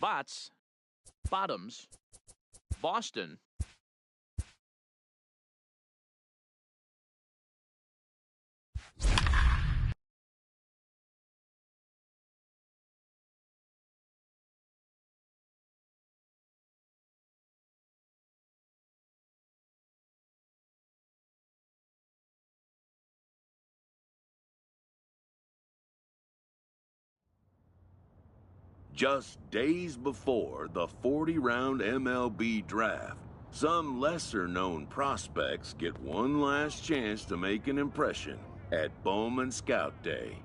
Bots, bottoms, Boston. Just days before the 40-round MLB draft, some lesser-known prospects get one last chance to make an impression at Bowman Scout Day.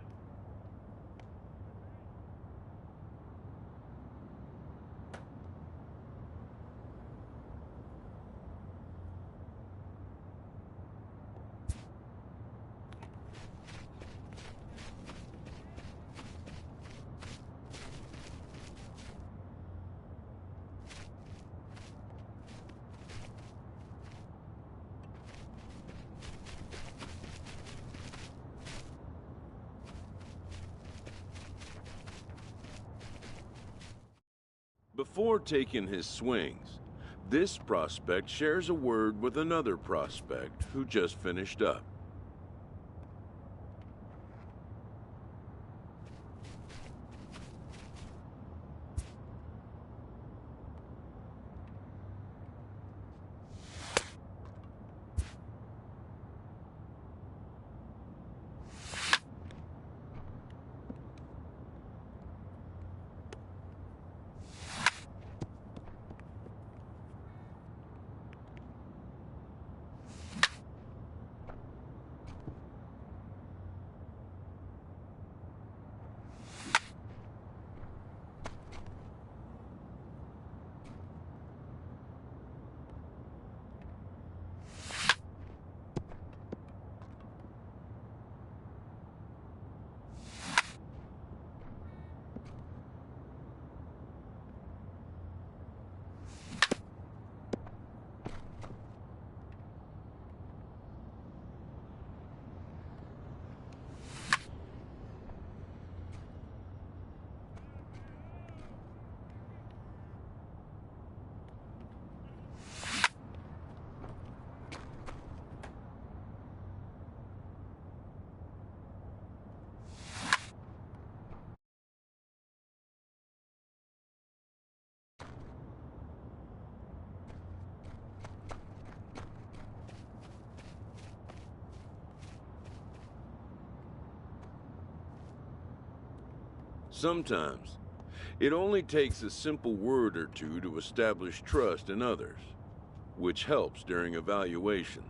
Before taking his swings, this prospect shares a word with another prospect who just finished up. Sometimes, it only takes a simple word or two to establish trust in others, which helps during evaluations.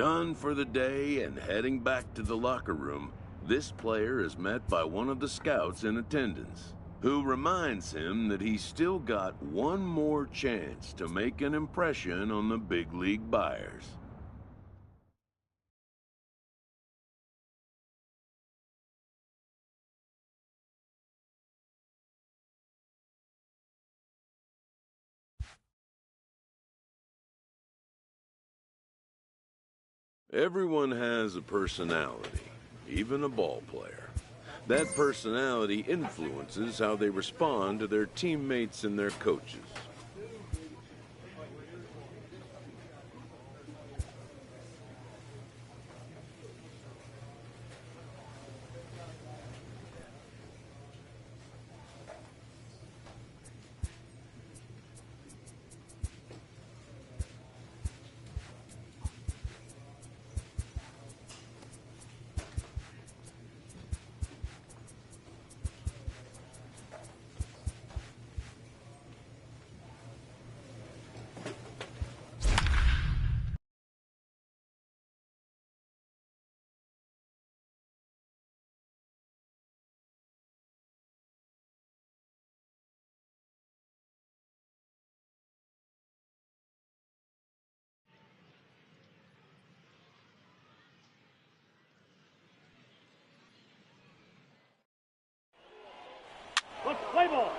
Done for the day and heading back to the locker room, this player is met by one of the scouts in attendance, who reminds him that he's still got one more chance to make an impression on the big league buyers. Everyone has a personality, even a ball player. That personality influences how they respond to their teammates and their coaches. Play ball.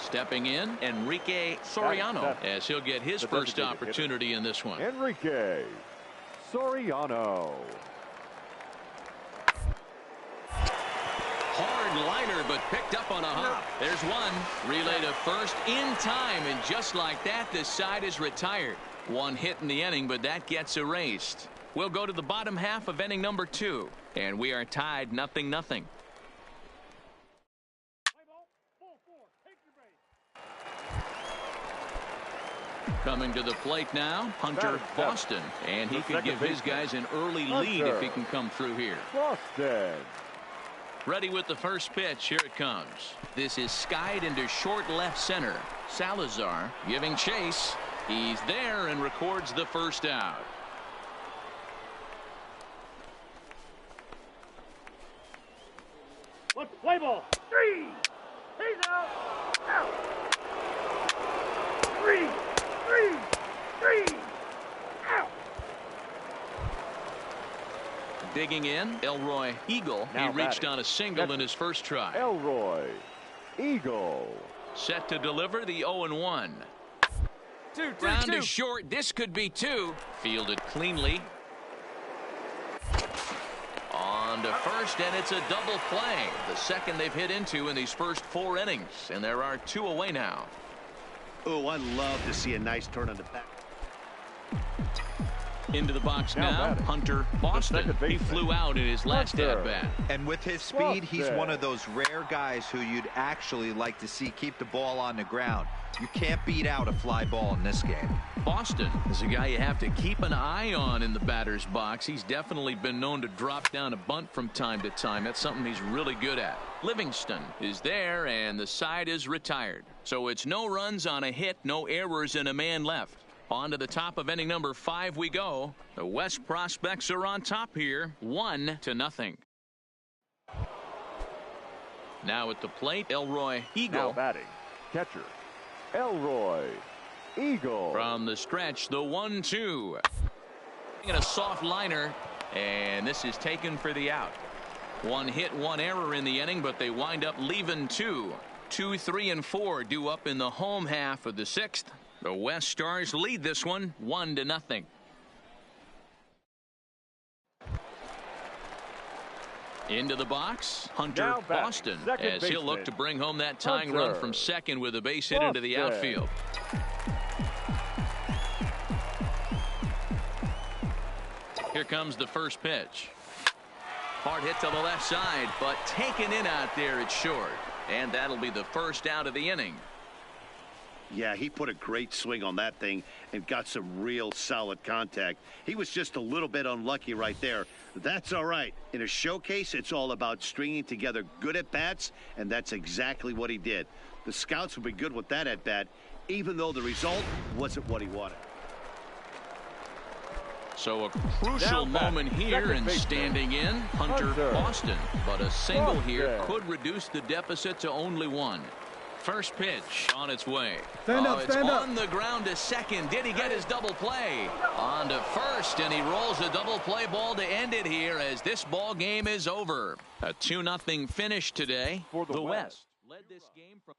Stepping in, Enrique Soriano, as he'll get his first opportunity in this one. Enrique Soriano. Hard liner, but picked up on a hop. There's one. Relay to first in time, and just like that, the side is retired. One hit in the inning, but that gets erased. We'll go to the bottom half of inning number 2, and we are tied 0-0. Coming to the plate now, Hunter Boston, and he could give his guys an early lead if he can come through here. Boston. Ready with the first pitch. Here it comes. This is skied into short left center. Salazar giving chase. He's there and records the first out. Let's play ball. 3. He's out. Out. 3. Out. Digging in, Elroy Eagle. He reached on a single in his first try. Elroy Eagle. Set to deliver the 0-1. Ground is short. This could be 2. Fielded cleanly. On to first, and it's a double play. The second they've hit into in these first 4 innings, and there are 2 away now. Oh, I love to see a nice turn on the back. Into the box now, Hunter Boston. He flew out in his last at-bat. And with his speed, he's one of those rare guys who you'd actually like to see keep the ball on the ground. You can't beat out a fly ball in this game. Boston is a guy you have to keep an eye on in the batter's box. He's definitely been known to drop down a bunt from time to time. That's something he's really good at. Livingston is there, and the side is retired. So it's no runs on a hit, no errors, and a man left. On to the top of inning number 5 we go. The West prospects are on top here, 1-0. Now at the plate, Elroy Eagle. Now batting, catcher, Elroy Eagle. From the stretch, the 1-2. And a soft liner, and this is taken for the out. 1 hit, 1 error in the inning, but they wind up leaving 2. 2, 3, and 4 due up in the home half of the 6th. The West Stars lead this one 1-0. Into the box, Hunter Boston, as he'll look to bring home that tying run from second with a base hit into the outfield. Here comes the first pitch. Hard hit to the left side, but taken in out there at short. And that'll be the first out of the inning. Yeah, he put a great swing on that thing and got some real solid contact. He was just a little bit unlucky right there. That's all right. In a showcase, it's all about stringing together good at-bats, and that's exactly what he did. The scouts will be good with that at-bat. even though the result wasn't what he wanted. So a crucial moment here, and standing in, Hunter Boston. But a single here could reduce the deficit to only one. First pitch on its way. It's on the ground to second. Did he get his double play? On to first, and he rolls a double play ball to end it here as this ball game is over. A 2-0 finish today for the West. Led this game from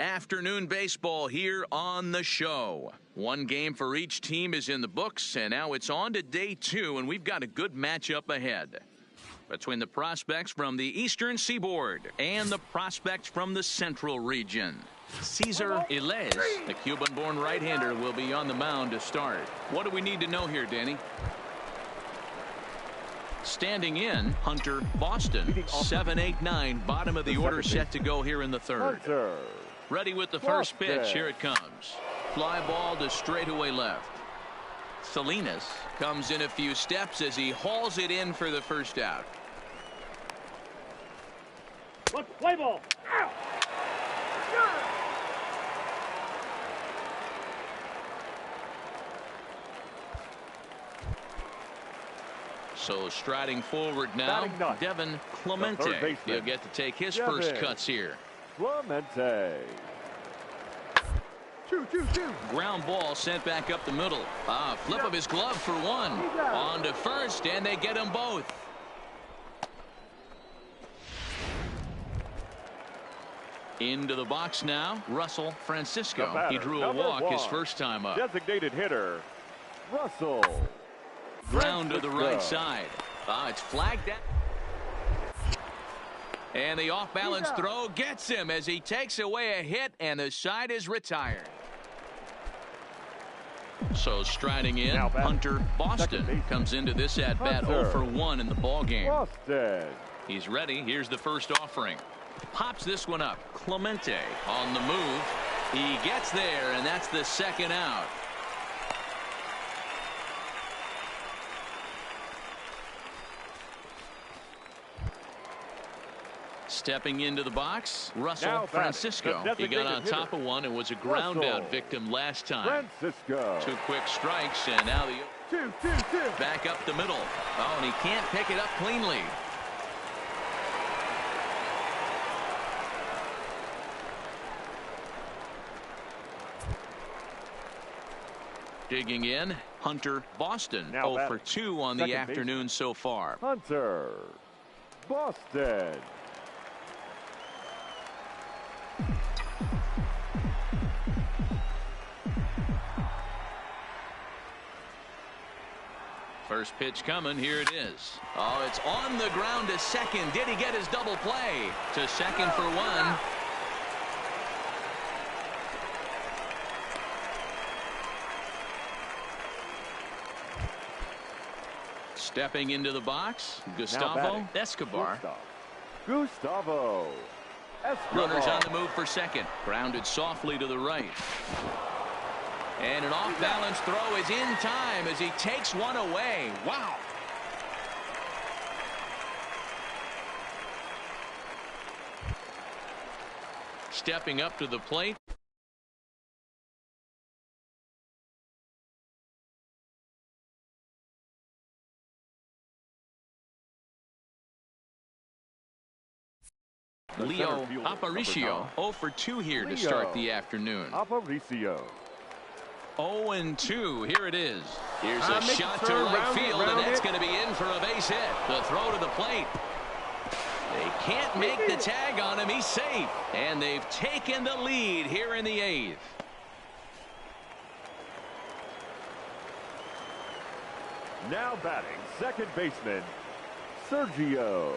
afternoon baseball here on the show. One game for each team is in the books, and now it's on to day 2, and we've got a good matchup ahead between the prospects from the Eastern Seaboard and the prospects from the Central region. Cesar Ilez, the Cuban-born right-hander, will be on the mound to start. What do we need to know here, Danny? Standing in, Hunter Boston, 7-8-9, bottom of the order, set to go here in the third. Ready with the first pitch. Here it comes. Fly ball to straightaway left. Salinas comes in a few steps as he hauls it in for the first out. Let's play ball. Ow. So striding forward now, Devin Clemente. He'll get to take his first cuts here. Clemente. Ground ball sent back up the middle. Flip of his glove for one. On to first, and they get them both. Into the box now, Russell Francisco. He drew a walk his first time up. Designated hitter, Russell. Ground to the right side. It's flagged out. And the off-balance throw gets him as he takes away a hit, and the side is retired. So striding in, Hunter Boston comes into this at-bat 0 for 1 in the ballgame. He's ready. Here's the first offering. Pops this one up. Clemente on the move. He gets there, and that's the second out. Stepping into the box, Russell Francisco. He got on top of one and was a ground out victim last time. Francisco. 2 quick strikes, and now the back up the middle. And he can't pick it up cleanly. Digging in, Hunter Boston. 0 for 2 on the afternoon so far. Hunter Boston. First pitch coming. Here it is. It's on the ground to second. Did he get his double play? To second for 1. Stepping into the box, Gustavo Escobar. Gustavo Escobar. Runners on the move for second. Grounded softly to the right. And an off-balance throw is in time as he takes one away. Wow. Stepping up to the plate. Leo Aparicio 0 for 2 here to start the afternoon. Aparicio. 0-2. Here it is. Here's a shot to right field, and that's going to be in for a base hit. The throw to the plate. They can't make the tag on him. He's safe. And they've taken the lead here in the 8th. Now batting, second baseman, Sergio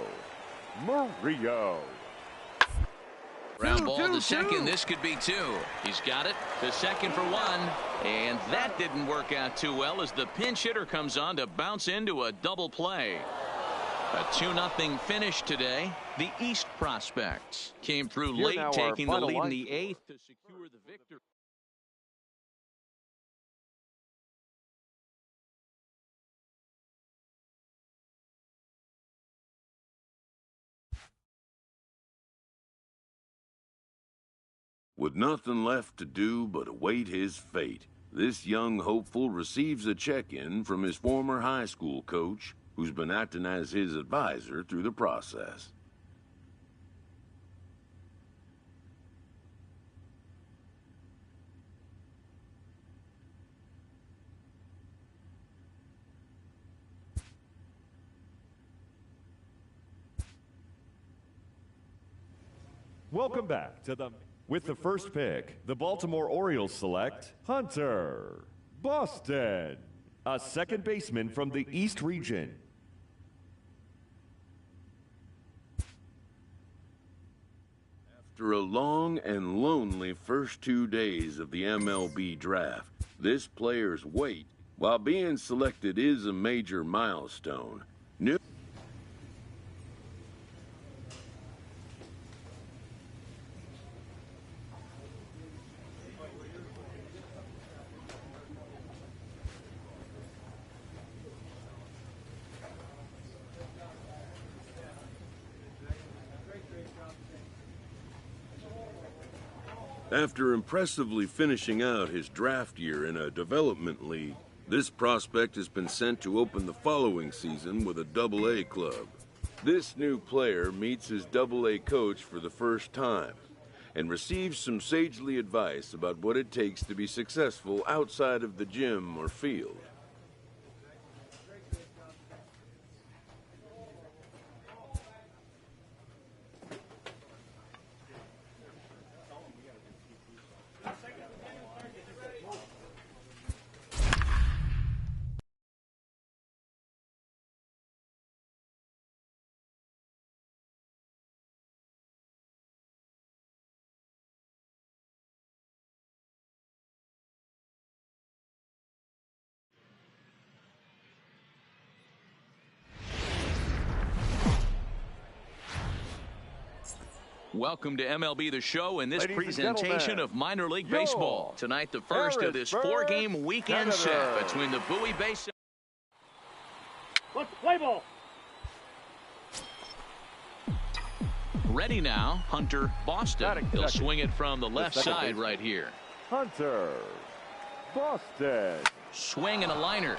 Murillo. Ground ball to second. This could be 2. He's got it to second for 1. And that didn't work out too well as the pinch hitter comes on to bounce into a double play. A 2-0 finish today. The East prospects came through late, taking the lead in the 8th to secure the victory. With nothing left to do but await his fate, this young hopeful receives a check-in from his former high school coach, who's been acting as his advisor through the process. Welcome back to the... With the first pick, the Baltimore Orioles select Hunter Boston, a second baseman from the East region. After a long and lonely first 2 days of the MLB draft, this player's wait, while being selected, is a major milestone. After impressively finishing out his draft year in a development league, this prospect has been sent to open the following season with a Double-A club. This new player meets his Double-A coach for the first time and receives some sagely advice about what it takes to be successful outside of the gym or field. Welcome to MLB The Show and this Ladies presentation of minor league baseball. Tonight, the first of this 4-game weekend set between the Bowie Base. Let's play ball. Ready now, Hunter Boston. He'll swing it from the left side right here. Hunter Boston. Swing and a liner.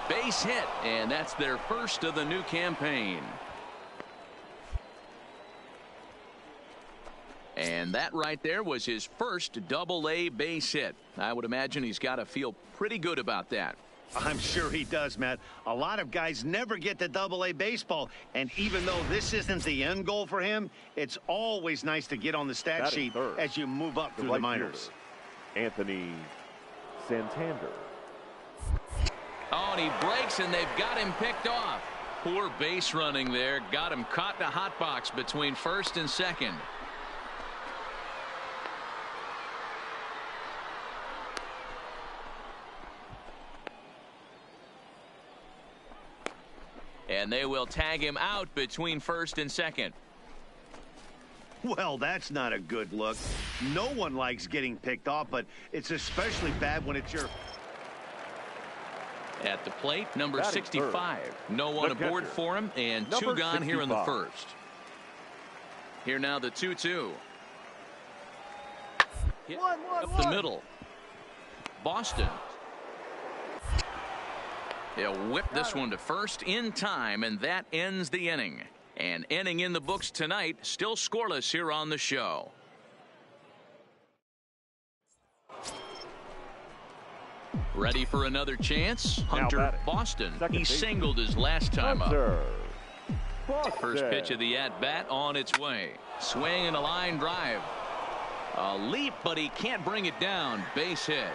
Base hit, and that's their first of the new campaign. And that right there was his first Double-A base hit. I would imagine he's got to feel pretty good about that. I'm sure he does, Matt. A lot of guys never get to Double-A baseball, and even though this isn't the end goal for him, it's always nice to get on the stat sheet as you move up through the minors. Anthony Santander. Oh, and he breaks, and they've got him picked off. Poor base running there. Got him caught in a hot box between first and second. And they will tag him out between first and second. Well, that's not a good look. No one likes getting picked off, but it's especially bad when it's your... At the plate, number 65. No one aboard for him, and two gone here in the first. Here now the 2-2. Hit up the middle. Boston. They'll whip this one to first in time, and that ends the inning. An inning in the books tonight, still scoreless here on the show. Ready for another chance? Hunter Boston. He singled his last time up. First pitch of the at-bat on its way. Swing and a line drive. A leap, but he can't bring it down. Base hit.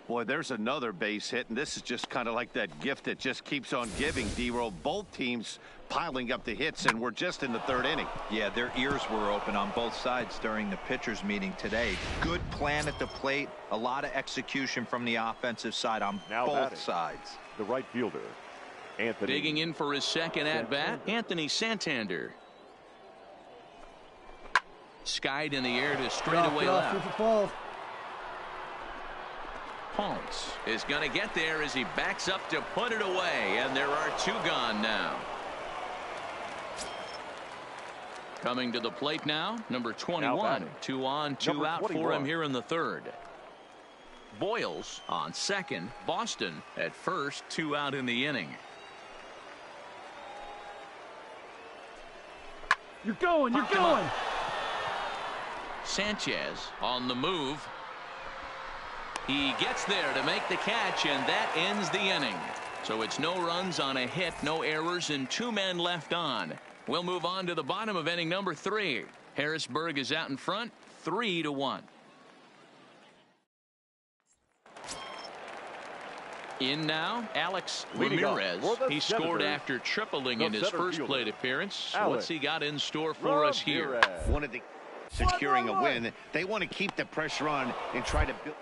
Boy, there's another base hit, and this is just kind of like that gift that just keeps on giving, D-Roll. Both teams piling up the hits, and we're just in the third inning. Yeah, their ears were open on both sides during the pitchers meeting today. Good plan at the plate, a lot of execution from the offensive side on both sides. The right fielder, Anthony. Digging in for his second at-bat, Anthony Santander. Skied in the air to straightaway left. Ponce is going to get there as he backs up to put it away, and there are two gone now. Coming to the plate now, number 21. 2 on, 2 out for him here in the third. Boyles on second. Boston at first. 2 out in the inning. You're going. Sanchez on the move. He gets there to make the catch, and that ends the inning. So it's no runs on a hit, no errors, and 2 men left on. We'll move on to the bottom of inning number 3. Harrisburg is out in front, 3-1. In now, Alex Ramirez. He scored after tripling in his first plate appearance. What's he got in store for us here? One of the securing a win. They want to keep the pressure on and try to build.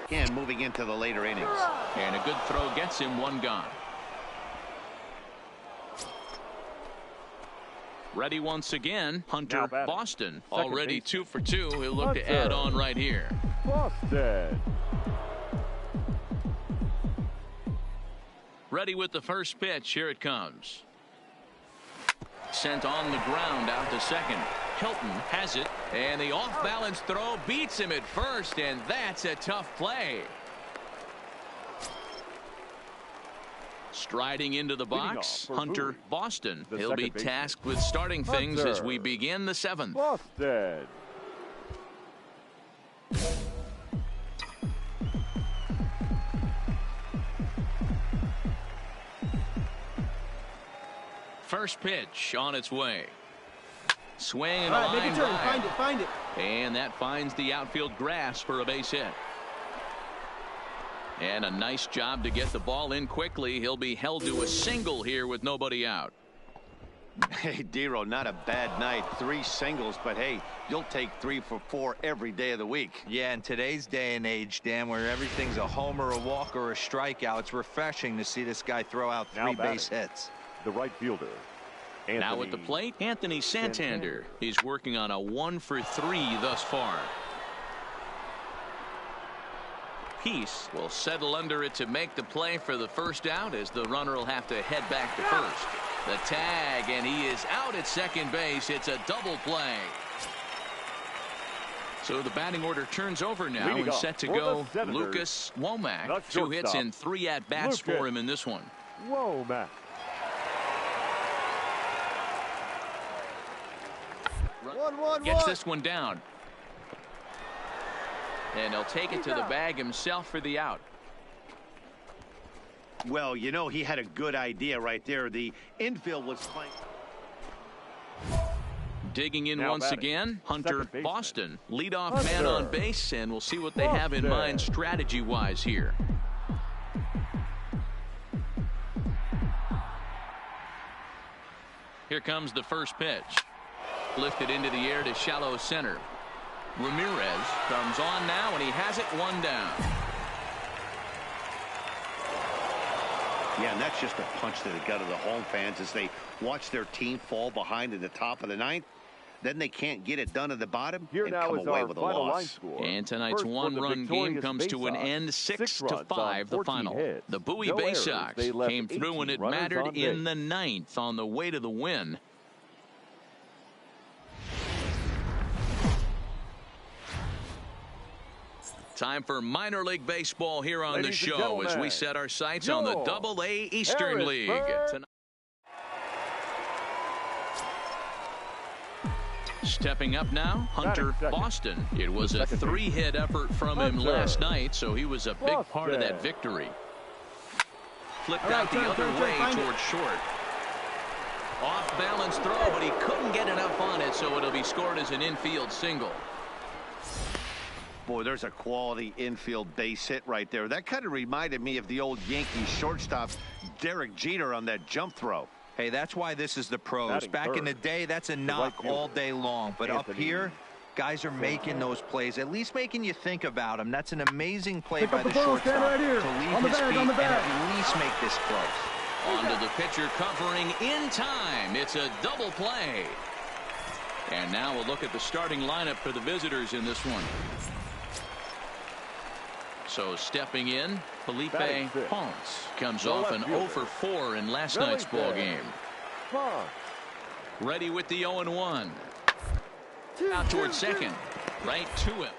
And moving into the later innings. And a good throw gets him 1 gone. Ready once again, Hunter Boston. Already 2 for 2. He'll look to add on right here. Boston. Ready with the first pitch. Here it comes. Sent on the ground out to second. Hilton has it, and the off-balance throw beats him at first, and that's a tough play. Striding into the box, Hunter Boston. He'll be tasked with starting things as we begin the 7th. Boston. First pitch on its way. Swing and a line drive. Find it. And that finds the outfield grass for a base hit. And a nice job to get the ball in quickly. He'll be held to a single here with nobody out. Hey, Dero, not a bad night. 3 singles, but hey, you'll take 3 for 4 every day of the week. Yeah, in today's day and age, Dan, where everything's a homer, a walk, or a strikeout, it's refreshing to see this guy throw out 3 base hits. The right fielder. Anthony. Now at the plate, Anthony Santander. He's working on a 1 for 3 thus far. Peace will settle under it to make the play for the first out, as the runner will have to head back to first. The tag, and he is out at second base. It's a double play. So the batting order turns over now and set to go Lucas Womack. 2 hits and 3 at-bats for him in this one. Womack. Gets this one down. And he'll take it to the bag himself for the out. Well, you know, he had a good idea right there. The infield was playing. Digging in once again, Hunter Boston. Leadoff man on base, and we'll see what they have in mind strategy-wise here. Here comes the first pitch. Lifted into the air to shallow center. Ramirez comes on now, and he has it 1 down. Yeah, and that's just a punch to the gut of the home fans as they watch their team fall behind in the top of the 9th. Then they can't get it done at the bottom and come away with a loss. And tonight's 1-run game comes to an end, 6-5 the final. The Bowie Bay Sox came through when it mattered in the 9th on the way to the win. Time for minor league baseball here on the show as we set our sights on the Double-A Eastern League. Stepping up now, Hunter Boston. It was a 3-hit effort from him last night, so he was a big part of that victory. flipped out the other way towards short. Off-balance throw, but he couldn't get enough on it, so it'll be scored as an infield single. Boy, there's a quality infield base hit right there. That kind of reminded me of the old Yankees shortstop Derek Jeter on that jump throw. Hey, that's why this is the pros. Back in the day, that's a knock all day long. But up here, guys are making those plays, at least making you think about them. That's an amazing play by the shortstop to leave his feet and at least make this close. Onto the pitcher covering in time. It's a double play. And now we'll look at the starting lineup for the visitors in this one. So stepping in, Felipe Ponce comes off an 0 for 4 in last night's ball game. Ready with the 0-1. Out towards second. Right to him.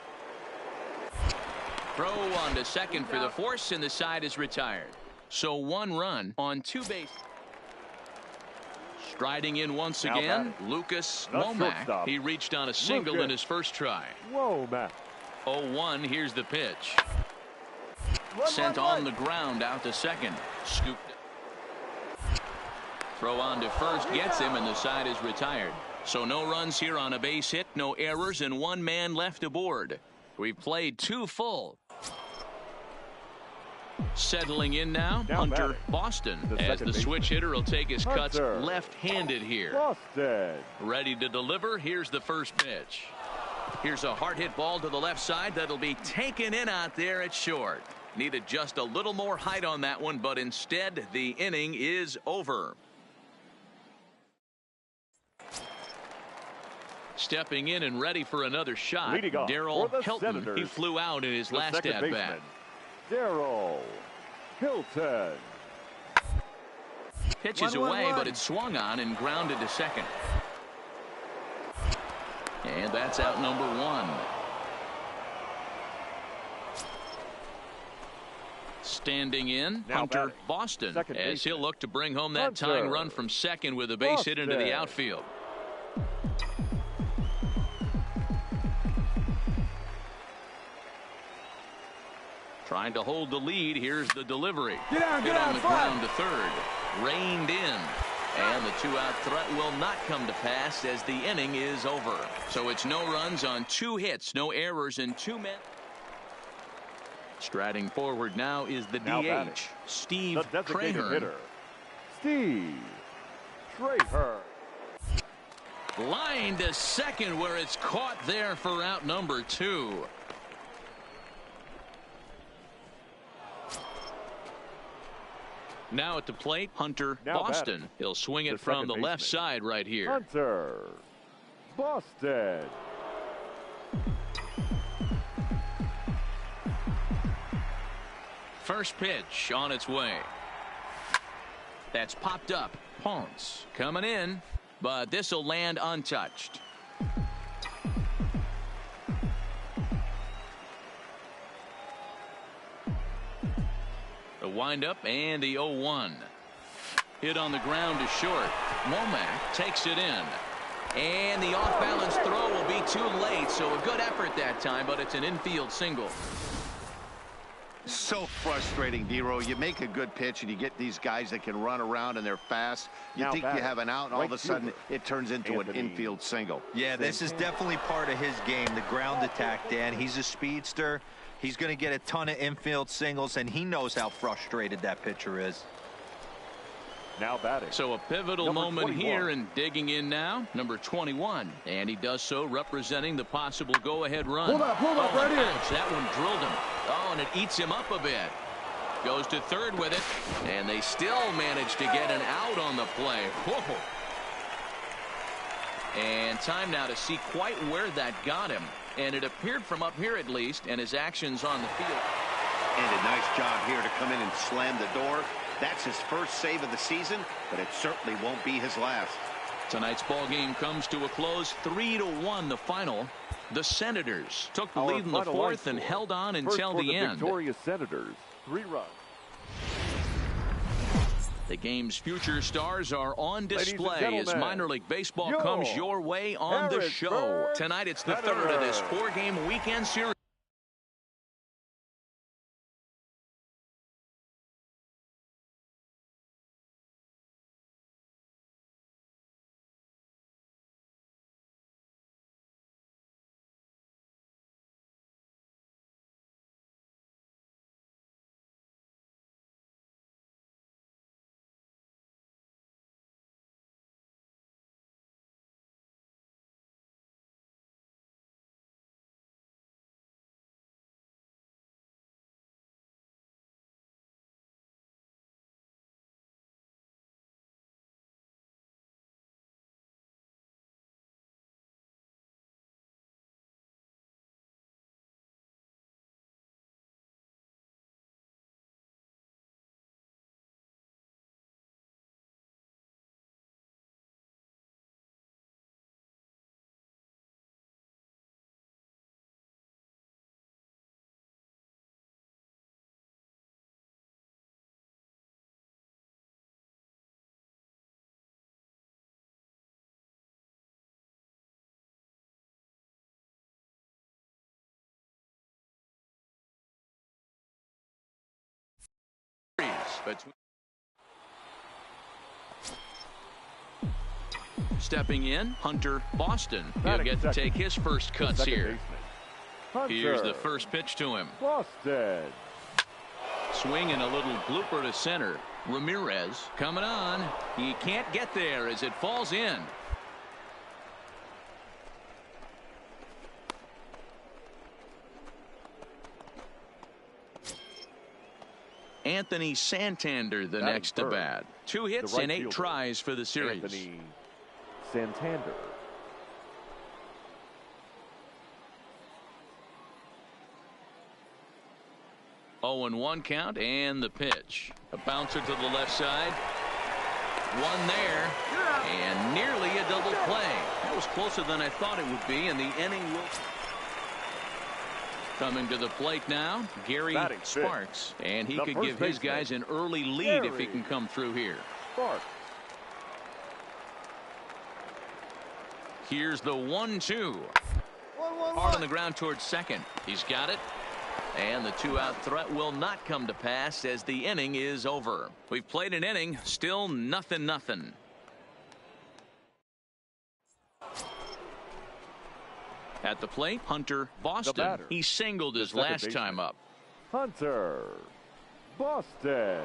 Throw on to second for the force, and the side is retired. So 1 run on 2 bases. Striding in once again, Lucas Womack. He reached on a single in his first try. 0-1, here's the pitch. Sent on the ground out to second. Scooped. Throw on to first, gets him, and the side is retired. So no runs here on a base hit, no errors, and 1 man left aboard. We've played 2 full. Settling in now, Hunter Boston, as the switch hitter will take his cuts left-handed here. Ready to deliver. Here's the first pitch. Here's a hard hit ball to the left side that'll be taken in out there at short. Needed just a little more height on that one, but instead the inning is over. Stepping in and ready for another shot, Darryl Hilton. He flew out in his last at-bat. Darryl Hilton. Pitches away, but it's swung on and grounded to second. And that's out number 1. Standing in, Hunter Boston, as he'll look to bring home that tying run from second with a base hit into the outfield. Trying to hold the lead. Here's the delivery. Hit on the ground to third. Reined in. And the 2-out threat will not come to pass as the inning is over. So it's no runs on 2 hits, no errors, and 2 men. Striding forward now is the DH, Steve Trahern. Steve Trahern. Line to second where it's caught there for out number 2. Now at the plate, Hunter Boston. He'll swing it from the left side right here. Hunter Boston. First pitch on its way. That's popped up. Ponce coming in, but this will land untouched. The windup and the 0-1. Hit on the ground to short. Womack takes it in. And the off-balance throw will be too late, so a good effort that time, but it's an infield single. So frustrating, Dero. You make a good pitch and you get these guys that can run around and they're fast. You think you have an out, and all of a sudden it turns into an infield single. Yeah, this is definitely part of his game, the ground attack, Dan. He's a speedster. He's going to get a ton of infield singles, and he knows how frustrated that pitcher is. Now batting. So a pivotal moment here, and digging in now, number 21. And he does so representing the possible go-ahead run. Hold up, right here. That one drilled him. Oh, and it eats him up a bit. Goes to third with it, and they still manage to get an out on the play. Whoa. And time now to see quite where that got him. And it appeared from up here at least, and his actions on the field. And a nice job here to come in and slam the door. That's his first save of the season, but it certainly won't be his last. Tonight's ball game comes to a close, 3-1 the final. The Senators took the lead in the fourth and held on until the end. Victorious Senators, 3 runs. The game's future stars are on display as minor league baseball comes your way on the show. Tonight it's the third of this 4-game weekend series. But stepping in, Hunter Boston. He'll get to take his first cuts here. Here's the first pitch to him. Boston. Swing and a little blooper to center. Ramirez coming on. He can't get there as it falls in. Anthony Santander, the next to bat. 2 hits and 8 tries for the series. Anthony Santander. Oh, and 1 count, and the pitch. A bouncer to the left side. 1 there, and nearly a double play. That was closer than I thought it would be, and the inning will... Coming to the plate now, Gary Sparks, and he could give his guys an early lead if he can come through here. Sparks. Here's the 1-2. Hard on the ground towards second. He's got it. And the 2-out threat will not come to pass as the inning is over. We've played an inning, still nothing. At the plate, Hunter Boston. He singled his last time up. Hunter Boston.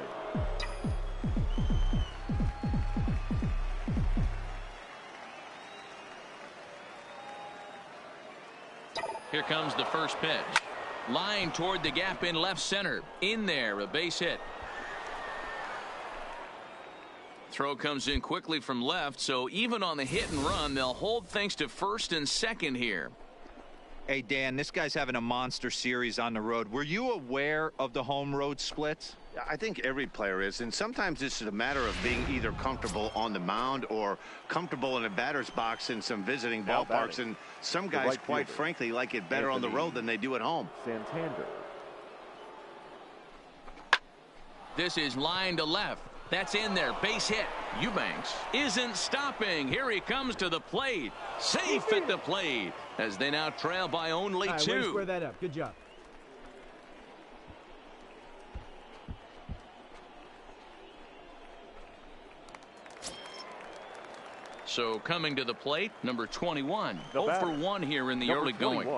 Here comes the first pitch. Line toward the gap in left center. In there, a base hit. Throw comes in quickly from left, so even on the hit and run, they'll hold things to first and second here. Hey, Dan, this guy's having a monster series on the road. Were you aware of the home road splits? I think every player is, and sometimes it's a matter of being either comfortable on the mound or comfortable in a batter's box in some visiting ballparks, and some guys, quite frankly, like it better on the road than they do at home. Santander. This is line to left. That's in there. Base hit. Eubanks isn't stopping. Here he comes to the plate. Safe at the plate as they now trail by only 2. Way to square that up. Good job. So coming to the plate, number 21. 0 for 1 here in the early going.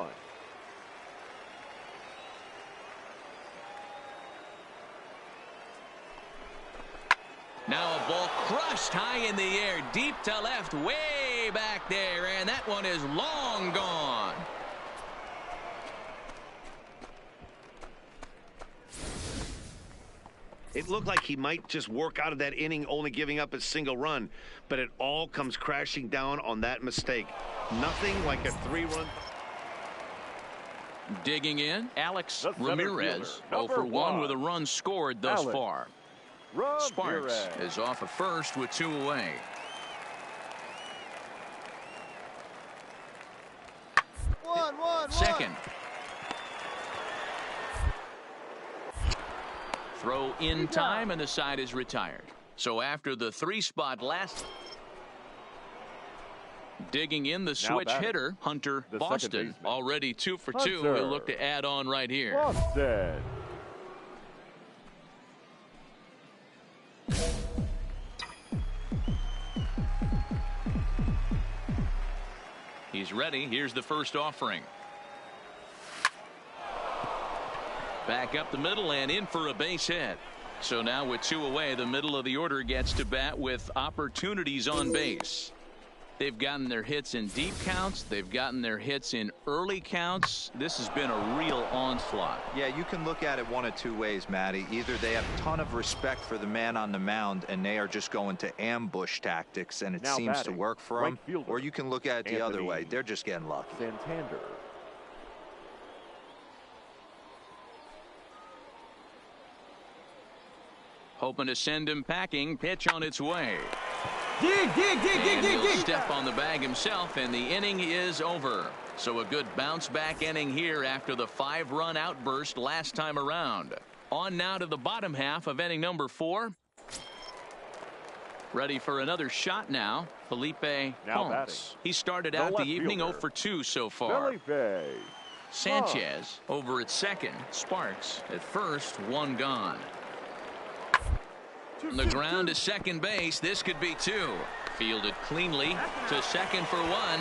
Now a ball crushed high in the air, deep to left, way back there, and that one is long gone. It looked like he might just work out of that inning, only giving up a single run, but it all comes crashing down on that mistake. Nothing like a 3-run. Digging in, Alex Ramirez. 0 for 1 with a run scored thus far. Sparks is off at first with 2 away. Second. Throw in time, and the side is retired. So after the 3-spot last. Digging in the switch hitter, Hunter Boston. Already 2 for 2. He'll look to add on right here. Boston. He's ready. Here's the first offering. Back up the middle and in for a base hit. So now with 2 away, the middle of the order gets to bat with opportunities on base. They've gotten their hits in deep counts. They've gotten their hits in early counts. This has been a real onslaught. Yeah, you can look at it one of 2 ways, Matty. Either they have a ton of respect for the man on the mound and they are just going to ambush tactics and it seems to work for them. Or you can look at it the other way. They're just getting lucky. Santander. Hoping to send him packing. Pitch on its way. Dig. He'll step on the bag himself, and the inning is over. So a good bounce-back inning here after the 5-run outburst last time around. On now to the bottom half of inning number 4. Ready for another shot now. Felipe Ponce. He started out the evening 0 for 2 so far. Sanchez over at second. Sparks at first. 1 gone. On the ground to second base. This could be 2. Fielded cleanly to second for 1.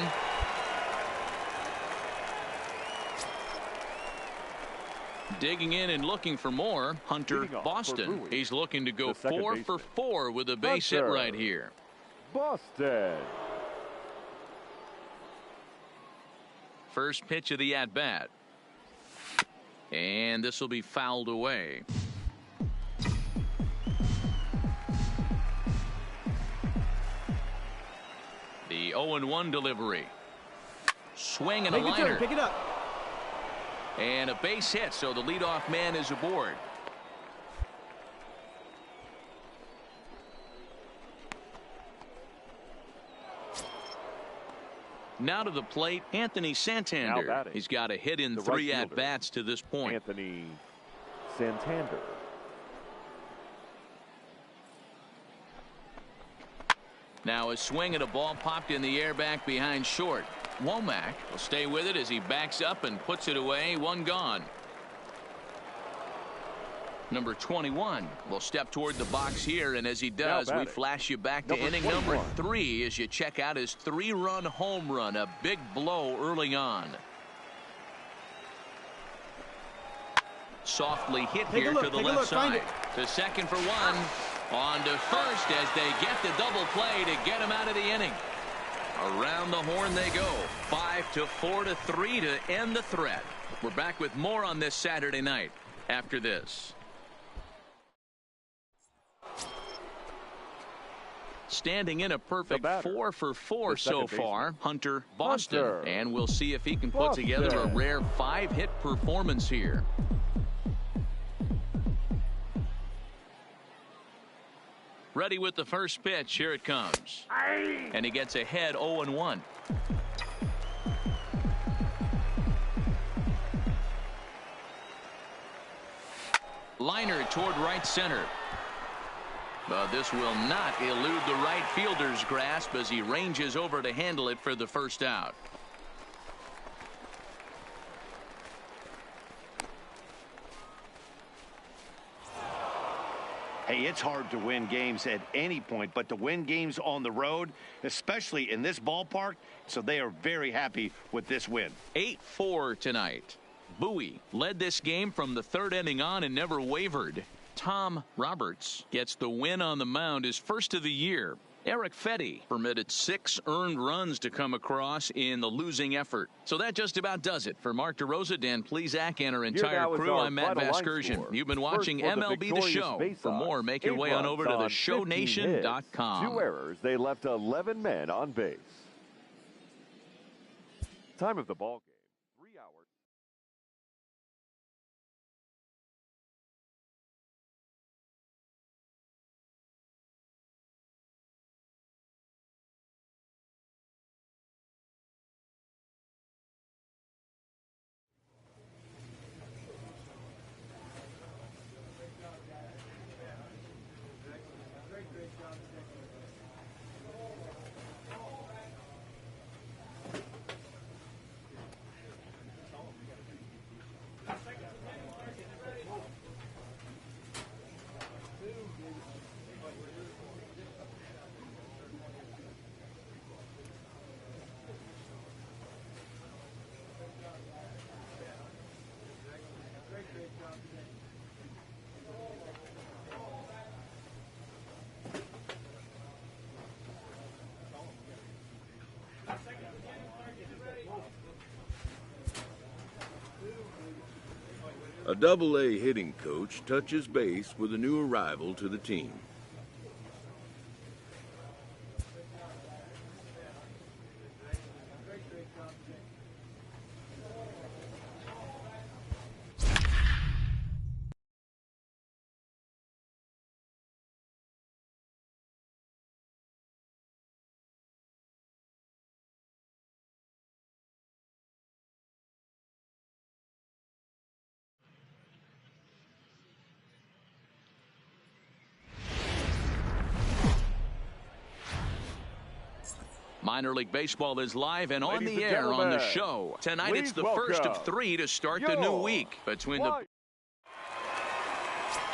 Digging in and looking for more, Hunter Boston. He's looking to go 4 for 4 with a base hit right here. Boston. First pitch of the at-bat. And this will be fouled away. The 0-1 delivery. Swing and a liner. Pick it up. And a base hit, so the leadoff man is aboard. Now to the plate, Anthony Santander. He's got a hit in 3 at-bats to this point. Anthony Santander. Now a swing and a ball popped in the air back behind short. Womack will stay with it as he backs up and puts it away. 1 gone. Number 21 will step toward the box here, and as he does, we flash you back to inning number 3 as you check out his 3-run home run. A big blow early on. Softly hit here to the left side. To second for 1. On to first as they get the double play to get him out of the inning. Around the horn they go. 5-4-3 to end the threat. We're back with more on this Saturday night after this. Standing in a perfect 4 for 4 so far, Hunter Boston. And we'll see if he can put together a rare 5-hit performance here. Ready with the first pitch. Here it comes. And he gets ahead 0-1. Liner toward right center. But this will not elude the right fielder's grasp as he ranges over to handle it for the first out. Hey, it's hard to win games at any point, but to win games on the road, especially in this ballpark, so they are very happy with this win. 8-4 tonight. Bowie led this game from the 3rd inning on and never wavered. Tom Roberts gets the win on the mound, his first of the year. Eric Fetty permitted 6 earned runs to come across in the losing effort. So that just about does it. For Mark DeRosa, Dan Plesac, and our entire crew, I'm Matt Vasgersian. You've been watching MLB The Show. For more, make your way on over to theshownation.com. 2 errors. They left 11 men on base. Time of the ball game. A Double-A hitting coach touches base with a new arrival to the team. Minor League Baseball is live and on the air on the show. Tonight it's the first of 3 to start the new week between the...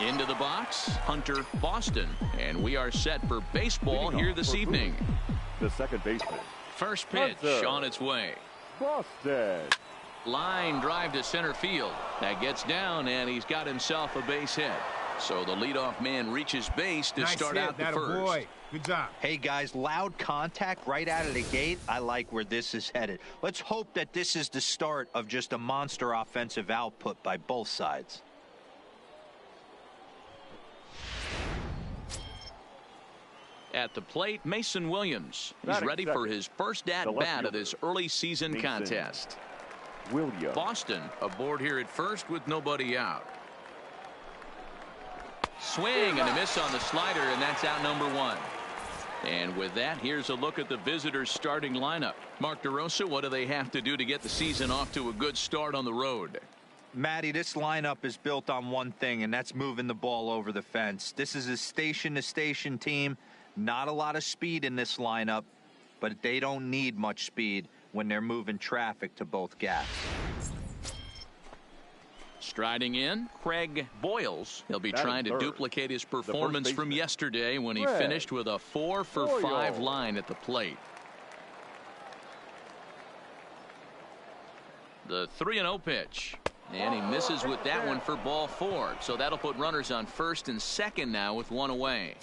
Into the box, Hunter Boston. And we are set for baseball here this evening. The second baseman. First pitch Hunter on its way. Boston. Line drive to center field. That gets down, and he's got himself a base hit. So the leadoff man reaches base to start out the first. Boy. Good job. Hey, guys, loud contact right out of the gate. I like where this is headed. Let's hope that this is the start of just a monster offensive output by both sides. At the plate, Mason Williams. He's ready for his first at-bat of this early season contest. Williams. Boston aboard here at first with nobody out. Swing and a miss on the slider, and that's out number one. And with that, here's a look at the visitors' starting lineup. Mark DeRosa, what do they have to do to get the season off to a good start on the road? Matty, this lineup is built on one thing, and that's moving the ball over the fence. This is a station-to-station team. Not a lot of speed in this lineup, but they don't need much speed when they're moving traffic to both gaps. Striding in, Craig Boyles. He'll be trying to duplicate his performance from yesterday when he finished with a 4-for-5 line at the plate. The 3-0 pitch. And he misses with that one for ball 4. So that'll put runners on first and second now with one away.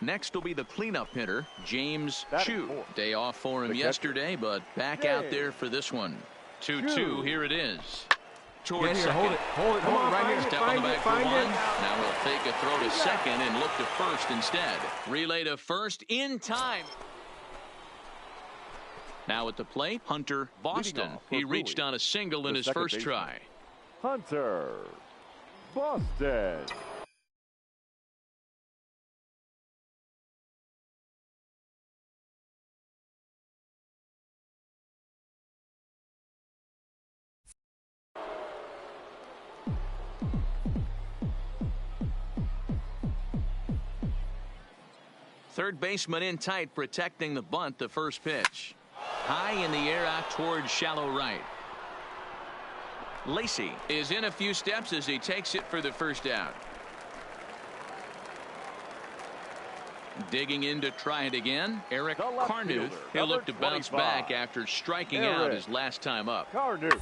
Next will be the cleanup hitter, James Chu. Day off for him yesterday, but back out there for this one. 2-2, here it is. Towards second. Hold it. Come on, right here. Step on the back for one. Now he'll take a throw to second and look to first instead. Relay to first in time. Now at the plate, Hunter Boston. He reached on a single in his first try. Hunter Boston. Third baseman in tight, protecting the bunt. The first pitch. High in the air out towards shallow right. Lacey is in a few steps as he takes it for the first out. Digging in to try it again, Eric Carnuth. He'll look to bounce back after striking out his last time up. Carnuth.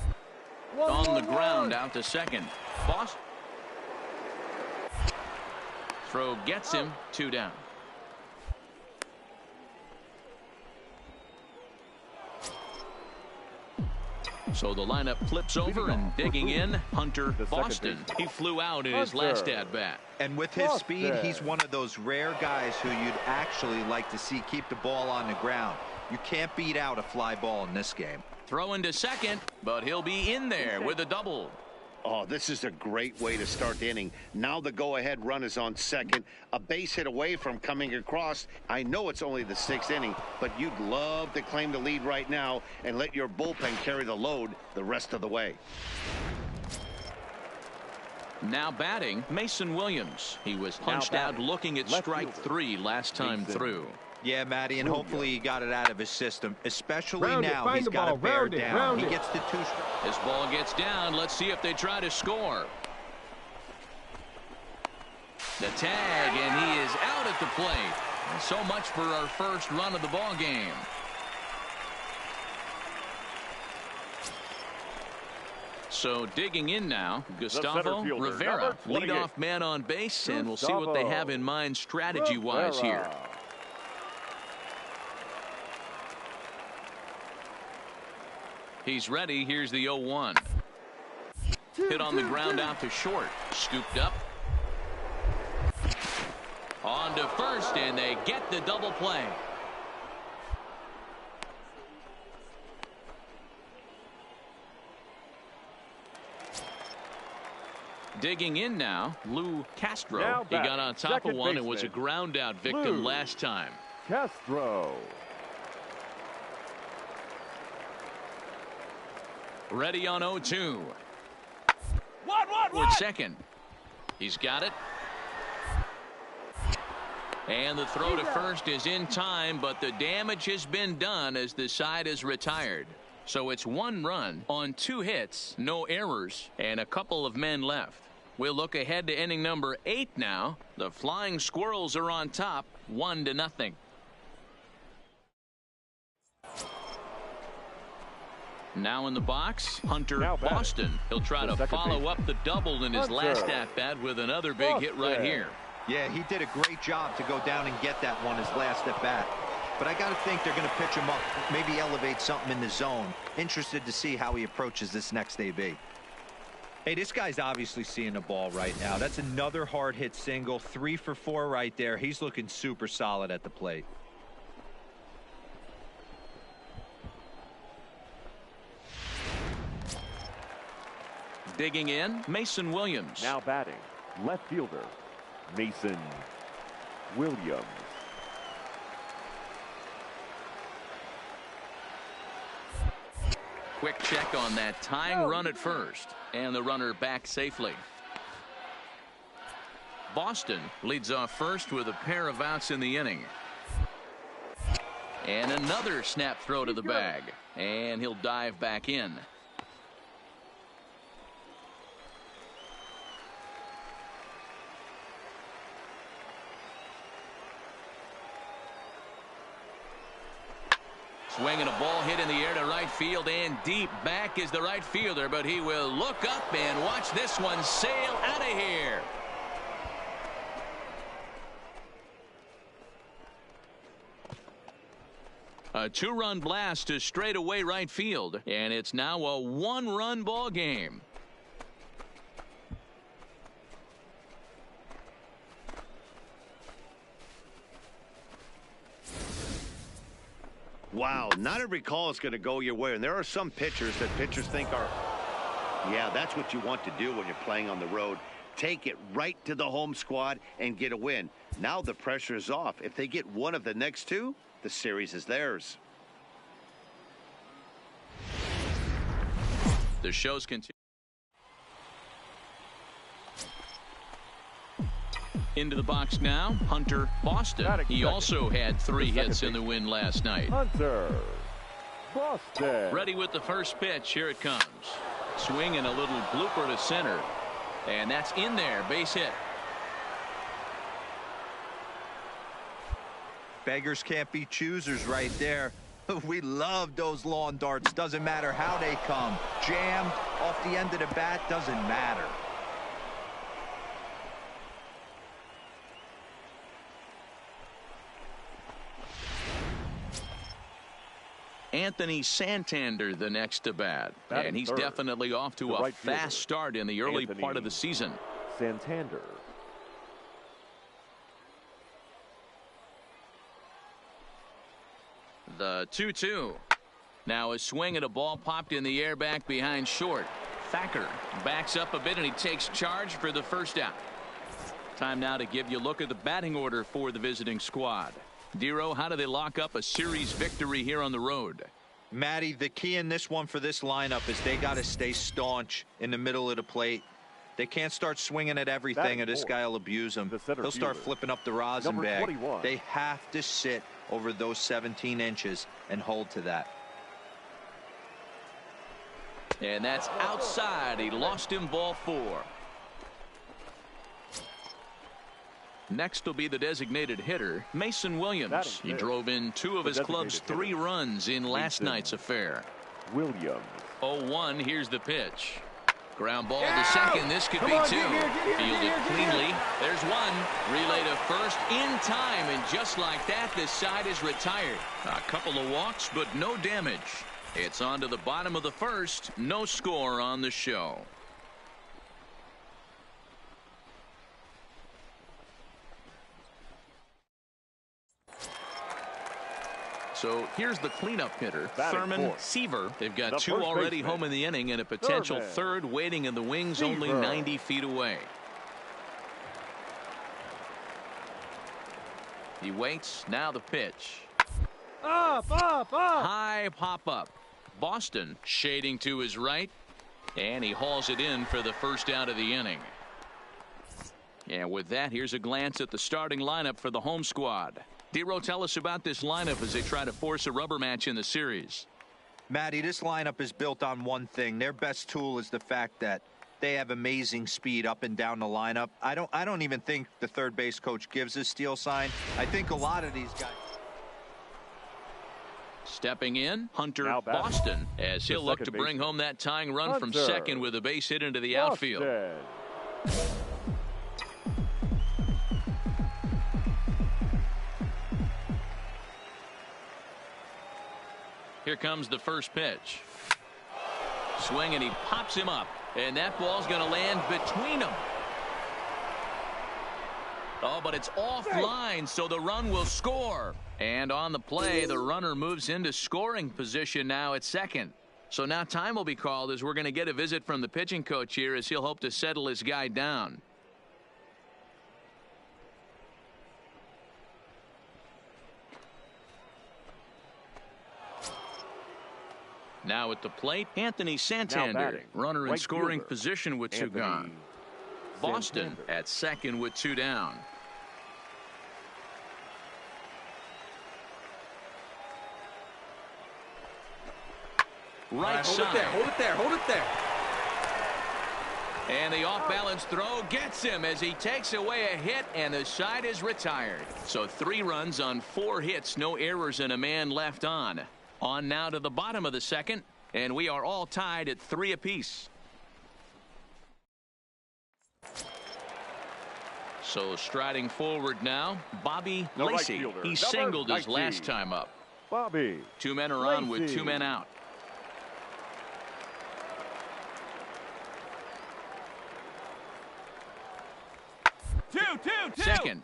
On the ground out to second. Boston. Throw gets him, 2 down. So the lineup flips over and digging in, Hunter Boston. He flew out in his last at-bat. And with his speed, he's one of those rare guys who you'd actually like to see keep the ball on the ground. You can't beat out a fly ball in this game. Throwing to second, but he'll be in there with a double. Oh, this is a great way to start the inning. Now the go-ahead run is on second. A base hit away from coming across. I know it's only the 6th inning, but you'd love to claim the lead right now and let your bullpen carry the load the rest of the way. Now batting, Mason Williams. He was punched out looking at strike 3 last time through. Yeah, Matty, and hopefully he got it out of his system, especially now he's got to bear down. He gets the 2 strikes. This ball gets down. Let's see if they try to score. The tag, and he is out at the plate. So much for our first run of the ball game. So digging in now, Gustavo Rivera, leadoff man on base, and we'll see what they have in mind strategy-wise here. He's ready. Here's the 0-1. Hit on the ground out to short. Scooped up. On to first, and they get the double play. Digging in now, Lou Castro. He got on top of one and was a ground out victim last time. Castro. Ready on 0-2. Toward second. He's got it. And the throw to first is in time, but the damage has been done as the side is retired. So it's 1 run on 2 hits, no errors, and a couple of men left. We'll look ahead to inning number 8 now. The Flying Squirrels are on top, 1-0. Now in the box, Hunter Boston. He'll try to follow up the double in his last at-bat with another big hit right here. Yeah, he did a great job to go down and get that one his last at-bat. But I got to think they're going to pitch him up, maybe elevate something in the zone. Interested to see how he approaches this next AB. Hey, this guy's obviously seeing the ball right now. That's another hard hit single, 3 for 4 right there. He's looking super solid at the plate. Digging in, Mason Williams. Now batting, left fielder, Mason Williams. Quick check on that tying run at first, and the runner back safely. Boston leads off first with a pair of outs in the inning. And another snap throw to the bag, and he'll dive back in. Swinging a ball hit in the air to right field and deep. Back is the right fielder, but he will look up and watch this one sail out of here. A 2-run blast to straightaway right field, and it's now a 1-run ball game. Wow, not every call is going to go your way, and there are some pitchers that pitchers think are, yeah, that's what you want to do when you're playing on the road. Take it right to the home squad and get a win. Now the pressure is off. If they get one of the next 2, the series is theirs. The show's continue. Into the box now, Hunter Boston. He also had 3 hits in the win last night. Hunter Boston. Ready with the first pitch. Here it comes. Swing and a little blooper to center. And that's in there. Base hit. Beggars can't be choosers right there. We love those lawn darts. Doesn't matter how they come. Jammed off the end of the bat, doesn't matter. Anthony Santander the next to bat. And he's definitely off to a fast start in the early part of the season. Santander. The 2-2. Now a swing at a ball popped in the air back behind short. Thacker backs up a bit and he takes charge for the first out. Time now to give you a look at the batting order for the visiting squad. Dero, how do they lock up a series victory here on the road? Matty, the key in this one for this lineup is they got to stay staunch in the middle of the plate. They can't start swinging at everything or this guy will abuse them. He'll start flipping up the rosin bag. They have to sit over those 17 inches and hold to that. And that's outside. He lost him ball 4. Next will be the designated hitter, Mason Williams. He drove in 2 of his club's 3 runs in last night's affair. Williams. 0-1. Here's the pitch. Ground ball to second. This could be 2. Fielded cleanly. There's 1. Relay to first in time. And just like that, this side is retired. A couple of walks, but no damage. It's on to the bottom of the first. No score on the show. So here's the cleanup hitter, Thurman Seaver. They've got 2 already home in the inning and a potential third waiting in the wings only 90 feet away. He waits. Now the pitch. Up. High pop up. Boston shading to his right. And he hauls it in for the first out of the inning. And with that, here's a glance at the starting lineup for the home squad. Dero, tell us about this lineup as they try to force a rubber match in the series. Matty, this lineup is built on one thing. Their best tool is the fact that They have amazing speed up and down the lineup. I don't even think the third base coach gives a steal sign. I think a lot of these guys. Stepping in, Hunter Boston, as he'll look to bring home that tying run from second with a base hit into the outfield. Here comes the first pitch. Swing, and he pops him up, and that ball's going to land between them. Oh, but it's offline, so the run will score. And on the play, the runner moves into scoring position now at second. So now time will be called as we're going to get a visit from the pitching coach here as he'll hope to settle his guy down. Now at the plate, Anthony Santander, runner in scoring position with two gone. Boston at second with two down. Right side. Hold it there. And the off-balance throw gets him as he takes away a hit, and the side is retired. So 3 runs on 4 hits, no errors, and a man left on. On now to the bottom of the second, and we are all tied at 3 apiece. So striding forward now, Bobby Lacey. He singled his last time up. Bobby. 2 men are on with 2 men out. Second.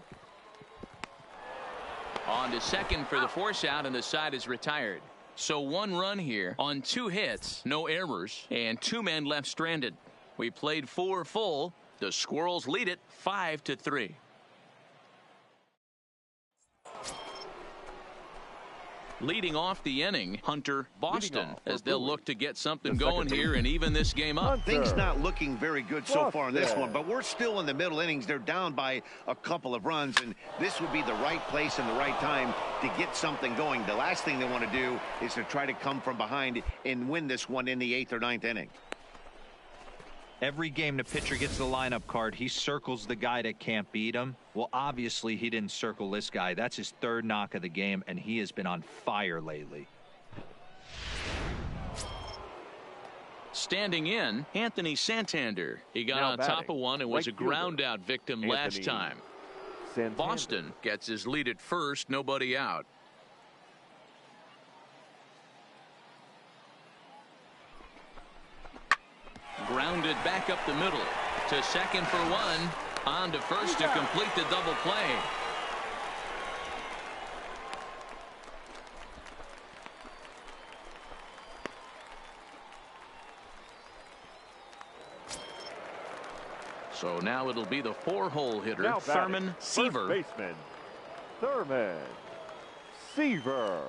On to second for the force out, and the side is retired. So 1 run here on 2 hits, no errors, and 2 men left stranded. We played 4 full. The Squirrels lead it 5-3. Leading off the inning, Hunter Boston, as they'll look to get something going here and even this game up. Things not looking very good so far in this one, but we're still in the middle innings. They're down by a couple of runs, and this would be the right place and the right time to get something going. The last thing they want to do is to try to come from behind and win this one in the 8th or 9th inning. Every game the pitcher gets the lineup card, he circles the guy that can't beat him. Well, obviously he didn't circle this guy. That's his 3rd knock of the game, and he has been on fire lately. Standing in, Anthony Santander. He got on top of one and was a ground out victim last time. Boston gets his lead at first, nobody out. Grounded back up the middle to second for 1. On to first to complete the double play. So now it'll be the 4-hole hitter, Thurman Seaver. First baseman, Thurman Seaver.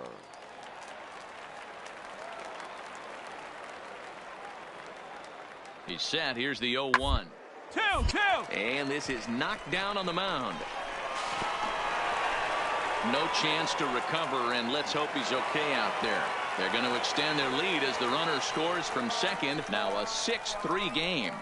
He's set. Here's the 0-1. 2-2. And this is knocked down on the mound. No chance to recover, and let's hope he's okay out there. They're going to extend their lead as the runner scores from second. Now a 6-3 game.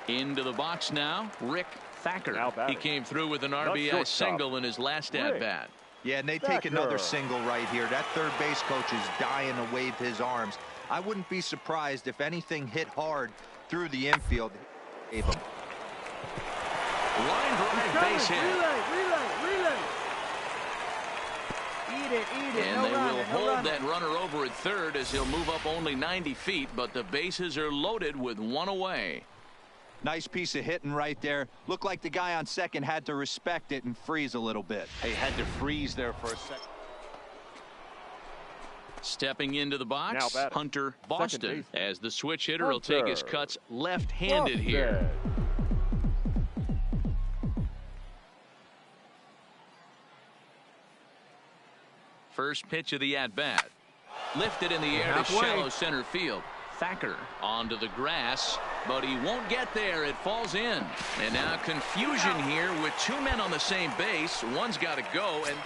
Into the box now, Rick Thacker. He came through with an RBI single in his last at-bat. Yeah, and they take another single right here. That third base coach is dying to wave his arms. I wouldn't be surprised if anything hit hard through the infield. Line drive base hit. Relay. Eat it. And they will hold that runner over at third as he'll move up only 90 feet, but the bases are loaded with 1 away. Nice piece of hitting right there. Looked like the guy on second had to respect it and freeze a little bit. He had to freeze there for a second. Stepping into the box, Hunter Boston, as the switch hitter will take his cuts left-handed here. First pitch of the at-bat. Lifted in the air to shallow center field. Thacker onto the grass, but he won't get there. It falls in. And now confusion here with 2 men on the same base. One's got to go, and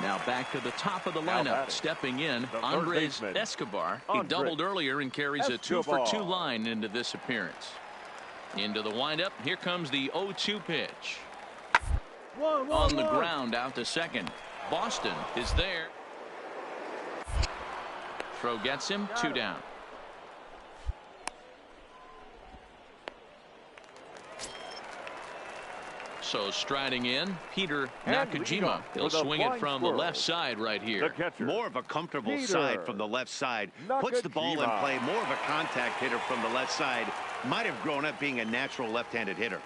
Now back to the top of the lineup. Stepping in, Andres Escobar. He doubled earlier and carries a 2-for-2 line into this appearance. Into the windup. Here comes the 0-2 pitch. On the ground out to second. Boston is there. Throw gets him. 2 down. So striding in, Peter Nakajima. He'll swing it from the left side right here. More of a comfortable side from the left side. Puts the ball in play. More of a contact hitter from the left side. Might have grown up being a natural left-handed hitter.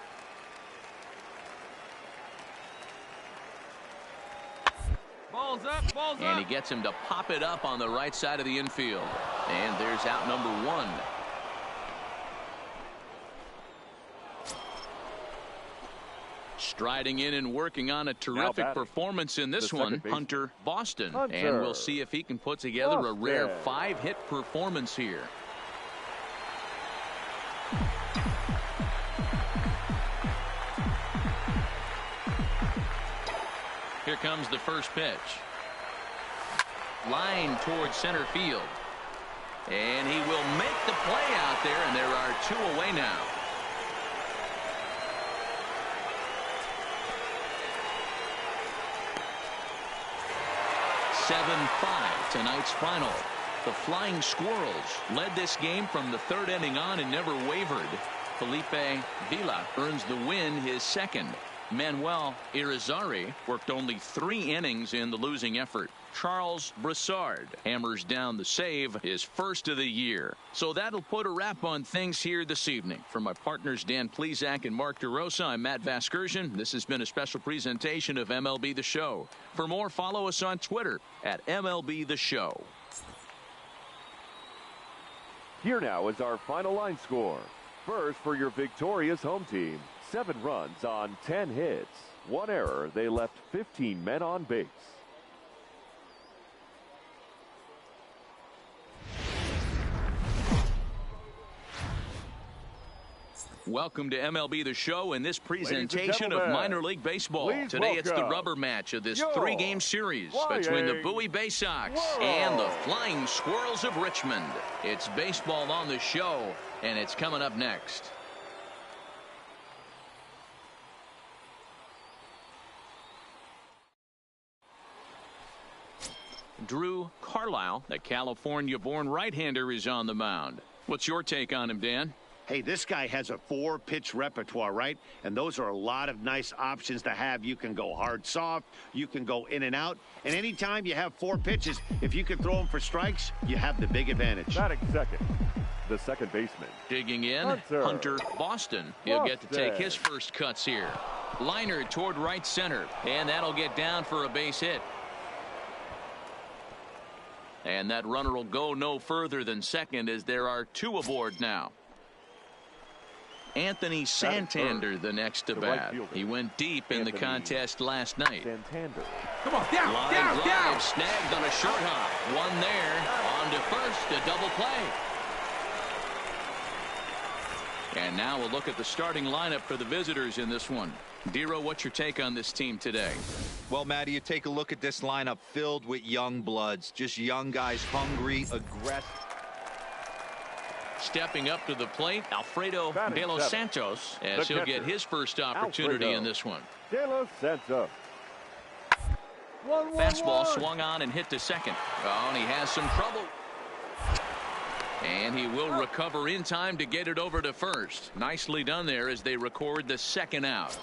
Balls up, balls up. And he gets him to pop it up on the right side of the infield. And there's out number 1. Striding in and working on a terrific performance in this one, Hunter Boston. And we'll see if he can put together a rare 5-hit performance here. Here comes the first pitch. Line towards center field. And he will make the play out there, and there are 2 away now. Tonight's final. The Flying Squirrels led this game from the 3rd inning on and never wavered. Felipe Vila earns the win, his 2nd. Manuel Irizarry worked only 3 innings in the losing effort. Charles Broussard hammers down the save, his 1st of the year. So that'll put a wrap on things here this evening. For my partners Dan Plesac and Mark DeRosa, I'm Matt Vasgersian. This has been a special presentation of MLB The Show. For more, follow us on Twitter at MLB The Show. Here now is our final line score. First, for your victorious home team, 7 runs on 10 hits. 1 error. They left 15 men on base. Welcome to MLB The Show and this presentation of minor league baseball. Today it's the rubber match of this 3-game series between the Bowie Bay Sox and the Flying Squirrels of Richmond. It's baseball on the show, and it's coming up next. Drew Carlisle, the California-born right-hander, is on the mound. What's your take on him, Dan? Hey, this guy has a 4-pitch repertoire, right? And those are a lot of nice options to have. You can go hard, soft. You can go in and out. And anytime you have 4 pitches, if you can throw them for strikes, you have the big advantage. Batting second, the second baseman. Digging in, Hunter Boston. He'll get to take his first cuts here. Liner toward right center, and that'll get down for a base hit. And that runner will go no further than second as there are 2 aboard now. Anthony Santander, the next to bat. He went deep in the contest last night. Santander. Come on, down, down. Snagged on a short hop. 1 there. On to first, a double play. And now we'll look at the starting lineup for the visitors in this one. Dero, what's your take on this team today? Well, Matty, you take a look at this lineup filled with young bloods. Just young guys, hungry, aggressive. Stepping up to the plate, Alfredo De Los Santos, as he'll get his first opportunity in this one. De Los Santos. Fastball swung on and hit to second. Oh, and he has some trouble. And he will recover in time to get it over to first. Nicely done there as they record the 2nd out.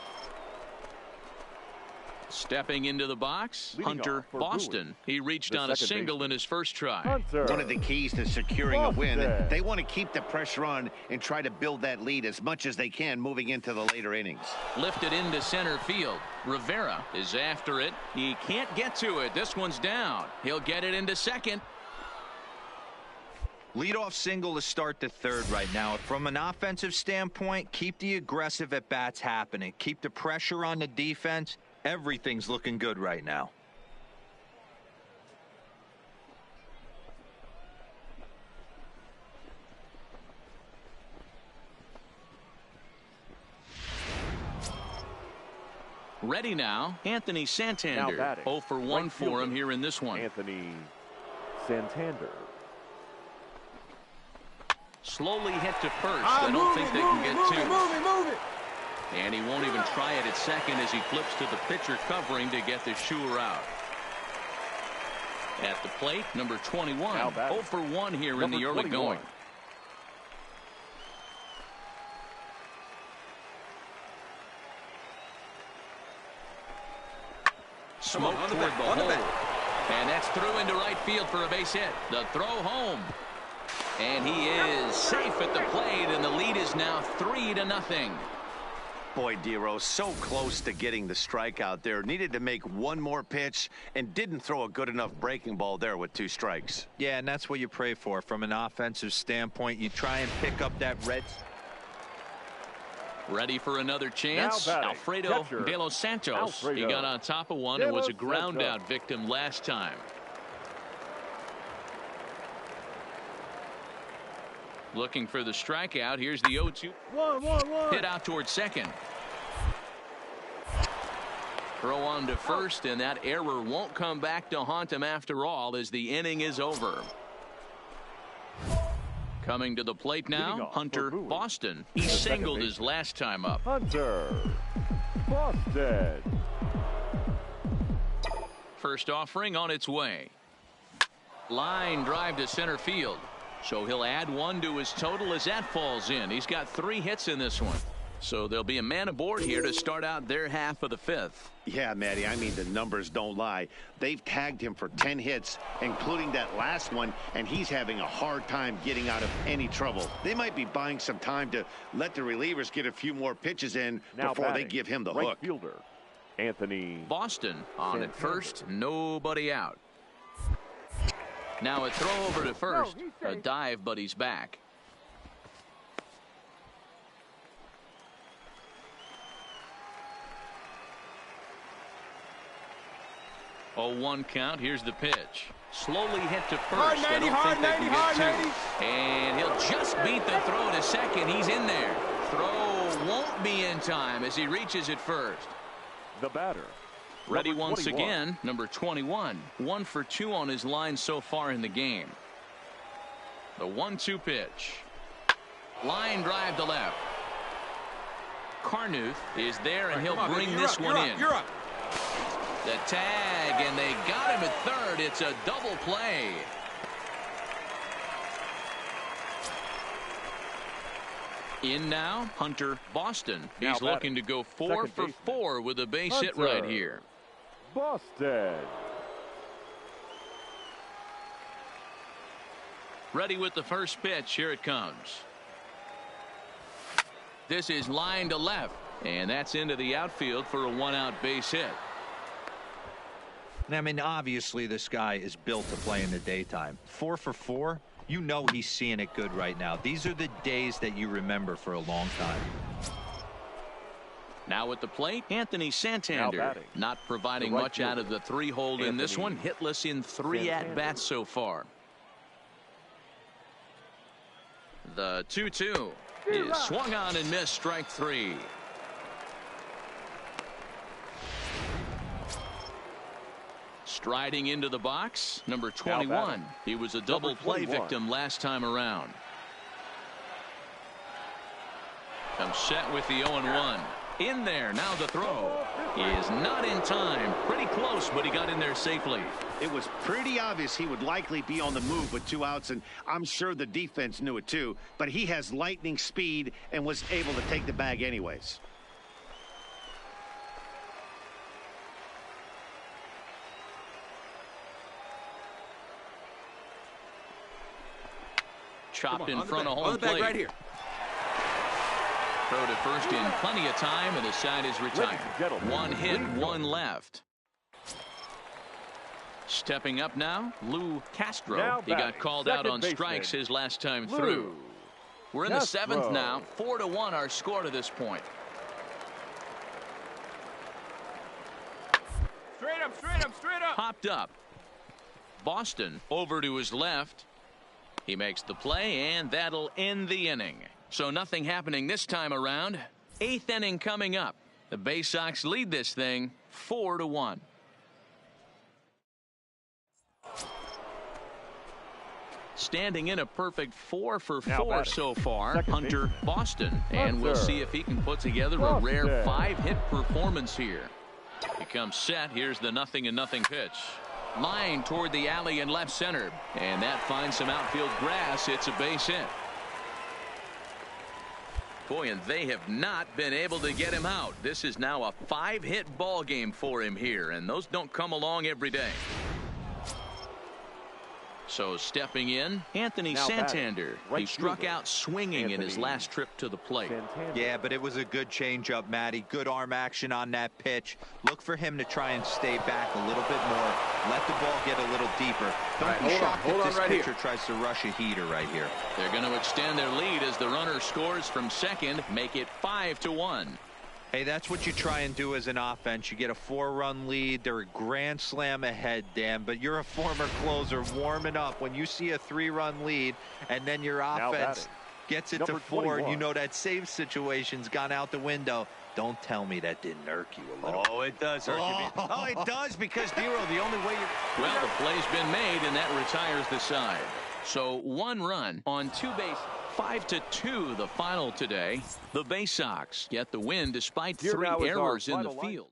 Stepping into the box, Hunter Boston. He reached on a single in his first try. One of the keys to securing a win, they want to keep the pressure on and try to build that lead as much as they can moving into the later innings. Lifted into center field. Rivera is after it. He can't get to it. This one's down. He'll get it into second. Leadoff single to start the 3rd right now. From an offensive standpoint, keep the aggressive at-bats happening. Keep the pressure on the defense. Everything's looking good right now. Ready now, Anthony Santander. 0 for 1 right for him here in this one. Anthony Santander. Slowly hit to first. I don't think they can get two. Move it. And he won't even try it at second as he flips to the pitcher covering to get the shooter out. At the plate, number 21. 0 for 1 here in the early 21. going. Smoke toward the hole. And that's through into right field for a base hit. The throw home. And he is safe at the plate, and the lead is now 3-0. Boy, Dero, so close to getting the strikeout there. Needed to make one more pitch and didn't throw a good enough breaking ball there with 2 strikes. Yeah, and that's what you pray for from an offensive standpoint. You try and pick up that red. Ready for another chance. Alfredo De Los Santos. He got on top of one and was a ground out victim last time. Looking for the strikeout. Here's the 0-2. Hit out towards second. Throw on to first, and that error won't come back to haunt him after all as the inning is over. Coming to the plate now, Hunter Boston. He singled his last time up. Hunter Boston. First offering on its way. Line drive to center field. So he'll add 1 to his total as that falls in. He's got 3 hits in this one. So there'll be a man aboard here to start out their half of the 5th. Yeah, Matty, I mean, the numbers don't lie. They've tagged him for 10 hits, including that last one, and he's having a hard time getting out of any trouble. They might be buying some time to let the relievers get a few more pitches in before they give him the right hook. Fielder Anthony Boston on at first, nobody out. Now a throw over to first. A dive, but he's back. Oh, 1 count. Here's the pitch. Slowly hit to first. I don't think they can get 2. And he'll just beat the throw to second. He's in there. Throw won't be in time as he reaches it first. The batter. Ready once again, number 21. 1 for 2 on his line so far in the game. The 1-2 pitch. Line drive to left. Carnuth is there, and he'll bring this one in. You're up. The tag, and they got him at third. It's a double play. In now, Hunter Boston. He's looking to go 4 for 4 with a base hit right here. Boston. Ready with the first pitch. Here it comes. This is line to left, and that's into the outfield for a 1-out base hit. I mean, obviously this guy is built to play in the daytime. 4 for 4. You know he's seeing it good right now. These are the days that you remember for a long time. Now at the plate, Anthony Santander. Not providing much out of the 3-hole in this one. Hitless in 3 at-bats so far. The 2-2 is swung on and missed. Strike 3. Striding into the box, number 21. He was a double play victim last time around. Comes set with the 0-1. In there, now the throw. He is not in time. Pretty close, but he got in there safely. It was pretty obvious he would likely be on the move with 2 outs, and I'm sure the defense knew it too. But he has lightning speed and was able to take the bag anyways. Chopped in front of home plate. Right here. Throw to first in plenty of time, and the side is retired. 1 hit, 1 left. Stepping up now, Lou Castro. He got called out on strikes his last time through. We're in the 7th now. 4-1 our score to this point. Straight up. Popped up. Boston over to his left. He makes the play, and that'll end the inning. So nothing happening this time around. 8th inning coming up. The Bay Sox lead this thing 4-1. Standing in a perfect 4 for 4 so far, Hunter Boston. And we'll see if he can put together a rare 5-hit performance here. He comes set. Here's the 0-0 pitch. Line toward the alley in left center. And that finds some outfield grass. It's a base hit. Boy, and they have not been able to get him out. This is now a 5-hit ball game for him here, and those don't come along every day. So stepping in, Anthony Santander. He struck out swinging in his last trip to the plate. Yeah, but it was a good changeup, Matty. Good arm action on that pitch. Look for him to try and stay back a little bit more. Let the ball get a little deeper. Don't be shocked if this pitcher tries to rush a heater right here. They're going to extend their lead as the runner scores from second, make it 5-1. Hey, that's what you try and do as an offense. You get a 4-run lead. They're a grand slam ahead, Dan, but you're a former closer warming up. When you see a 3-run lead and then your offense gets it to 4, and you know that save situation's gone out the window. Don't tell me that didn't irk you a little. Oh, it does irk you. Oh, it does, because, Dero, the only way you... Well, the play's been made, and that retires the side. So 1 run on 2 bases. 5-2 the final today. The Bay Sox get the win despite 3 errors in the field.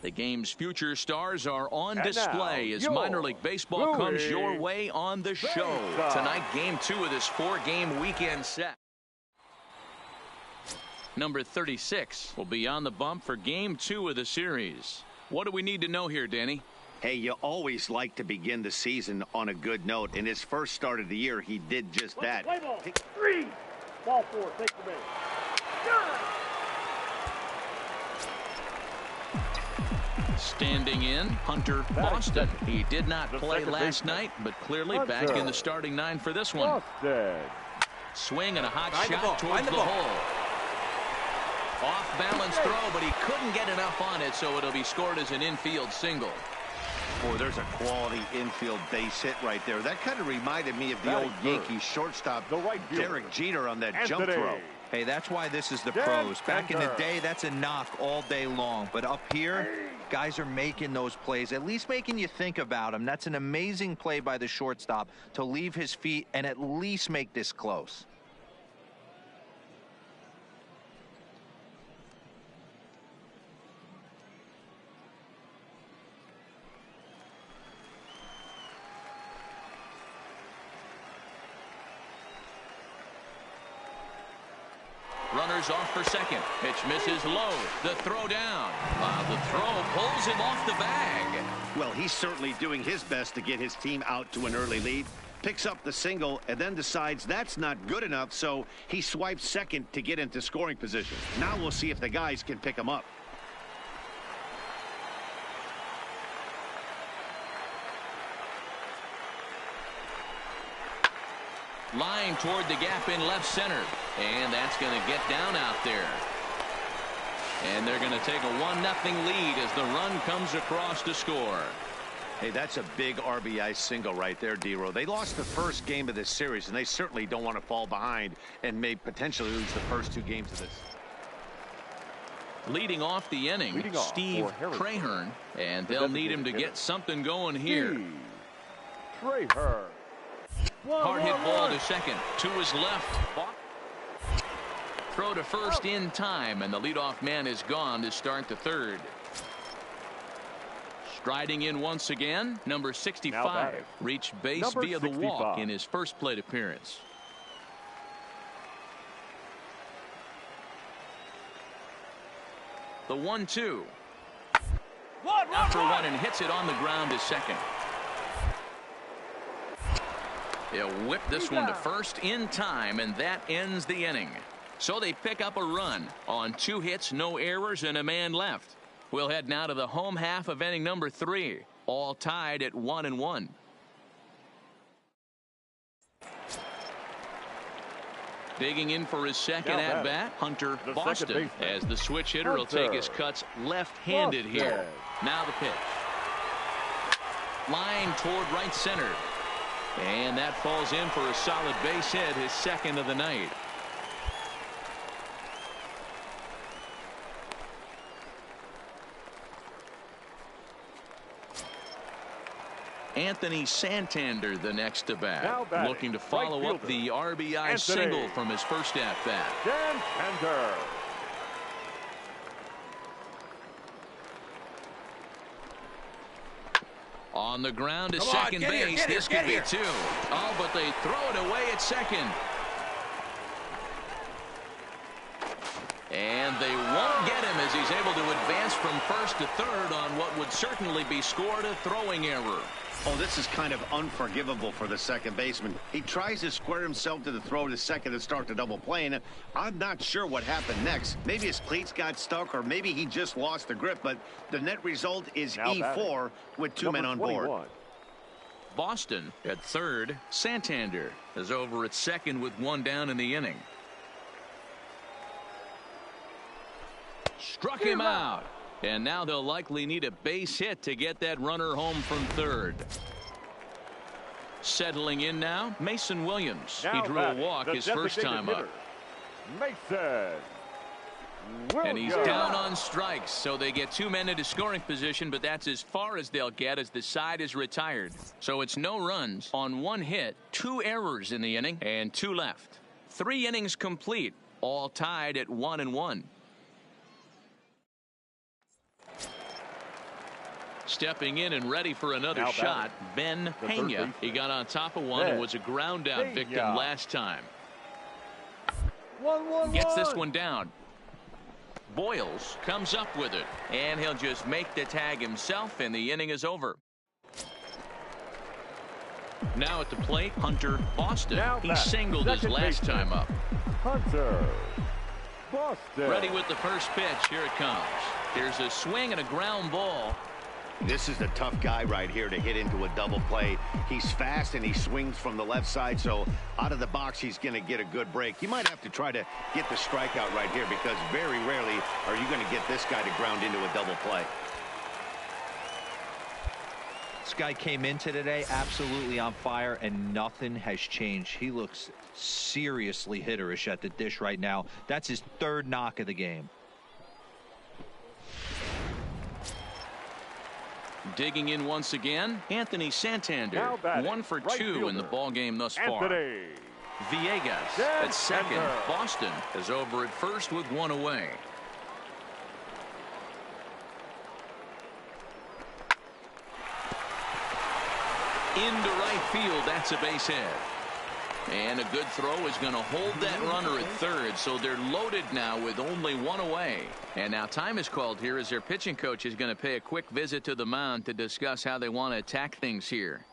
The game's future stars are on display as minor league baseball comes your way on the show. Tonight, game 2 of this 4-game weekend set. Number 36 will be on the bump for game 2 of the series. What do we need to know here, Danny? Hey, you always like to begin the season on a good note. In his first start of the year, he did just that. Play ball. 3. Ball 4. Take the base. Standing in, Hunter Boston. He did not play last night, but clearly back in the starting 9 for this one. Swing and a hot shot towards the hole. Off balance throw, but he couldn't get enough on it, so it'll be scored as an infield single. Boy, there's a quality infield base hit right there. That kind of reminded me of the old Yankees shortstop, Derek Jeter, on that jump throw. Hey, that's why this is the pros. Back in the day, that's a knock all day long. But up here, guys are making those plays, at least making you think about them. That's an amazing play by the shortstop to leave his feet and at least make this close. runners off for second. Pitch misses low. The throw down. The throw pulls him off the bag. Well, he's certainly doing his best to get his team out to an early lead. Picks up the single and then decides that's not good enough, so he swipes second to get into scoring position. Now we'll see if the guys can pick him up. Line toward the gap in left center. And that's going to get down out there. And they're going to take a 1-0 lead as the run comes across to score. Hey, that's a big RBI single right there, D-Row. They lost the first game of this series, and they certainly don't want to fall behind and may potentially lose the first 2 games of this. Leading off the inning, Steve Trahern, and they'll need him to get something going here. Trahern. Hard hit ball to second. To his left. Throw to first in time, and the leadoff man is gone to start the third. Striding in once again, number 65 reached base via the walk in his first plate appearance. The 1-2. Out for one and hits it on the ground to second. He'll whip this one to first in time, and that ends the inning. So they pick up a run on 2 hits, no errors, and a man left. We'll head now to the home half of inning number 3, all tied at 1-1. Digging in for his second at-bat, Hunter Boston, as the switch hitter will take his cuts left-handed here. Now the pitch. Line toward right center. And that falls in for a solid base hit, his second of the night. Anthony Santander, the next to bat, looking to follow up the RBI single from his first at-bat. Santander. On the ground to second base. This could be 2. Oh, but they throw it away at second. And they won't get him as he's able to advance from first to third on what would certainly be scored a throwing error. Oh, this is kind of unforgivable for the second baseman. He tries to square himself to the throw to second and start the double play, and I'm not sure what happened next. Maybe his cleats got stuck, or maybe he just lost the grip, but the net result is E4 with 2 men on board. Boston at third. Santander is over at second with 1 down in the inning. Struck him out. And now they'll likely need a base hit to get that runner home from third. Settling in now, Mason Williams. He drew a walk his first time up. Mason Williams. And he's down on strikes, so they get 2 men into scoring position, but that's as far as they'll get as the side is retired. So it's no runs on 1 hit, 2 errors in the inning, and 2 left. 3 innings complete, all tied at 1-1. Stepping in and ready for another shot, Ben Pena. He got on top of one and was a ground out victim last time. Gets this one down. Boyles comes up with it, and he'll just make the tag himself, and the inning is over. Now at the plate, Hunter Boston. He singled his last time up. Hunter Boston. Ready with the first pitch. Here it comes. Here's a swing and a ground ball. This is the tough guy right here to hit into a double play. He's fast and he swings from the left side, so out of the box he's going to get a good break. You might have to try to get the strikeout right here, because very rarely are you going to get this guy to ground into a double play. This guy came into today absolutely on fire, and nothing has changed. He looks seriously hitterish at the dish right now. That's his 3rd knock of the game. Digging in once again, Anthony Santander. 1 for 2 in the ball game thus far. Villegas at second. Boston is over at first with 1 away. Into right field. That's a base hit. And a good throw is going to hold that runner at third, so they're loaded now with only one away. And now time is called here as their pitching coach is going to pay a quick visit to the mound to discuss how they want to attack things here.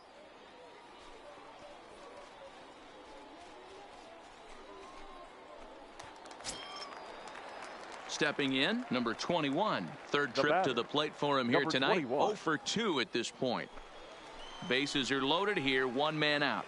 Stepping in, number 21. Third trip to the plate for him here tonight. 0 for 2 at this point. Bases are loaded here, one man out.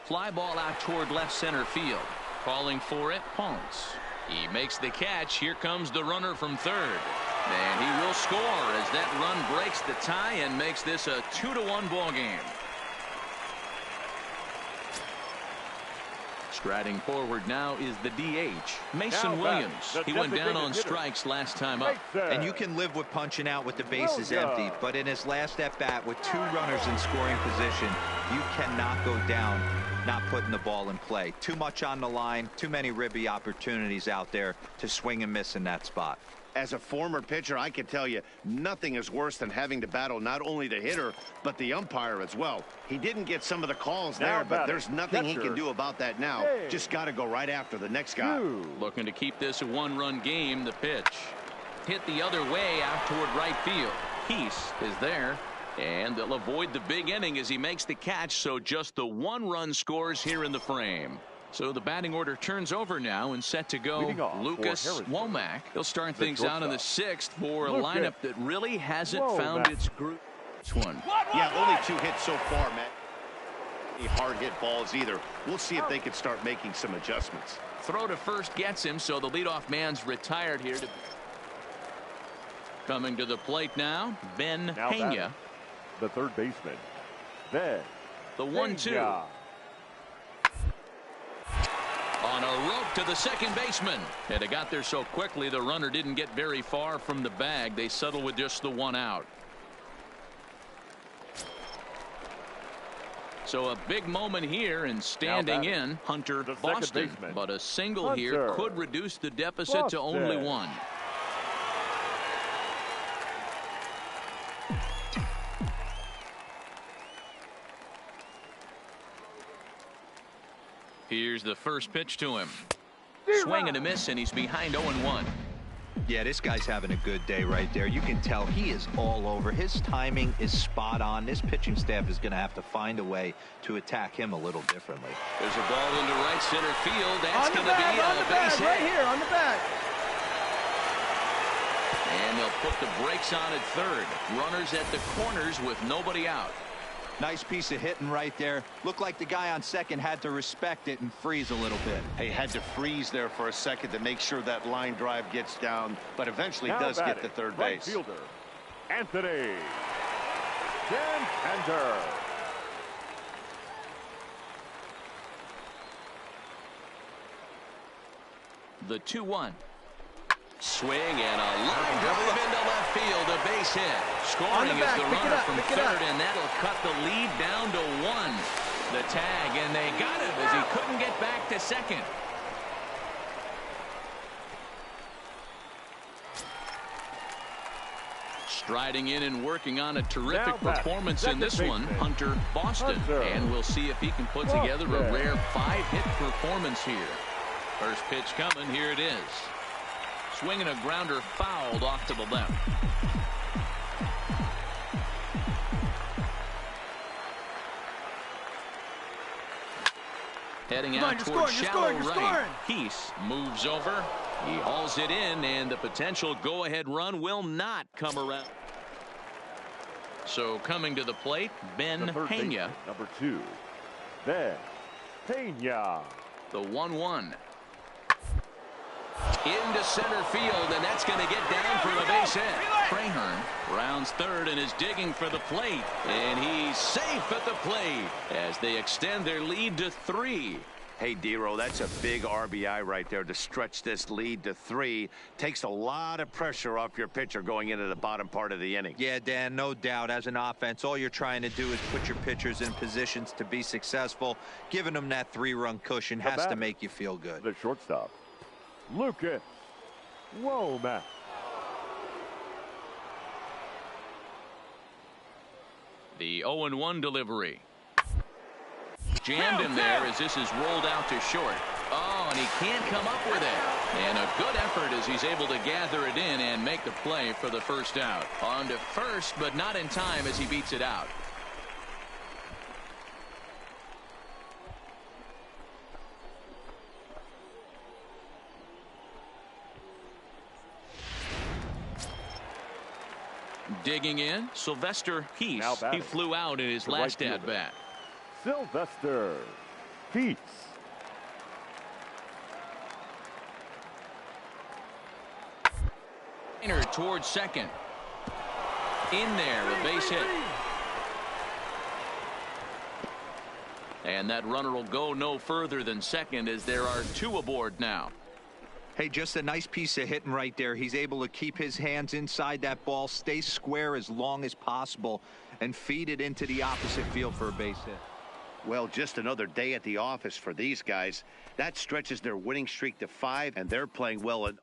Fly ball out toward left center field. Calling for it, Ponce. He makes the catch. Here comes the runner from third. And he will score as that run breaks the tie and makes this a 2-1 ball game. Striding forward now is the DH, Mason Williams. He went down on strikes last time up. And you can live with punching out with the bases empty, but in his last at bat with 2 runners in scoring position, you cannot go down not putting the ball in play. Too much on the line, too many ribby opportunities out there to swing and miss in that spot. As a former pitcher, I can tell you nothing is worse than having to battle not only the hitter, but the umpire as well. He didn't get some of the calls there, but there's nothing he can do about that now. Just got to go right after the next guy. Looking to keep this a one-run game. The pitch hit the other way out toward right field. Peace is there, and they'll avoid the big inning as he makes the catch, so just the 1 run scores here in the frame. So the batting order turns over now and set to go. Lucas Womack. He'll start things out in the 6th for a lineup that really hasn't found its groove. Yeah, only 2 hits so far, Matt. Any hard hit balls either. We'll see if they can start making some adjustments. Throw to first gets him, so the leadoff man's retired here. Coming to the plate now, Ben Pena. The third baseman, Ben. The 1-2. On a rope to the second baseman. And it got there so quickly the runner didn't get very far from the bag. They settle with just the 1 out. So a big moment here, and standing in Hunter Boston. But a single here could reduce the deficit to only 1. Here's the first pitch to him. Swing and a miss, and he's behind 0-1. Yeah, this guy's having a good day right there. You can tell he is all over. His timing is spot on. This pitching staff is going to have to find a way to attack him a little differently. There's a ball into right center field. That's going to be a base hit. Right here on the back. And they'll put the brakes on at third. Runners at the corners with nobody out. Nice piece of hitting right there. Looked like the guy on second had to respect it and freeze a little bit. He had to freeze there for a second to make sure that line drive gets down, but eventually does get to third base. Right fielder, Anthony Janter. The 2-1. Swing and a line drive into left field, a base hit. Scoring is the runner from third, and that'll cut the lead down to 1. The tag, and they got him as he couldn't get back to second. Striding in and working on a terrific performance in this one, Hunter Boston. And we'll see if he can put together a rare 5-hit performance here. First pitch coming, here it is. Swinging a grounder fouled off to the left. Heading out towards shallow right. Peace moves over. He hauls it in, and the potential go-ahead run will not come around. So coming to the plate, Ben Pena. Number 2, Ben Pena. The 1-1. Into center field, and that's going to get down for a base hit. Trahern rounds third and is digging for the plate, and he's safe at the plate as they extend their lead to 3. Hey, Dero, that's a big RBI right there to stretch this lead to 3. Takes a lot of pressure off your pitcher going into the bottom part of the inning. Yeah, Dan, no doubt. As an offense, all you're trying to do is put your pitchers in positions to be successful. Giving them that 3-run cushion has to make you feel good. The shortstop, Lucas Womack. The 0-1 delivery. Jammed him there as this is rolled out to short. Oh, and he can't come up with it. And a good effort as he's able to gather it in and make the play for the first out. On to first, but not in time as he beats it out. Digging in, Sylvester Peace. He flew out in his last at-bat. Sylvester Peace. Towards second. In there, a base hit. And that runner will go no further than second as there are two aboard now. Hey, just a nice piece of hitting right there. He's able to keep his hands inside that ball, stay square as long as possible, and feed it into the opposite field for a base hit. Well, just another day at the office for these guys. That stretches their winning streak to 5, and they're playing well in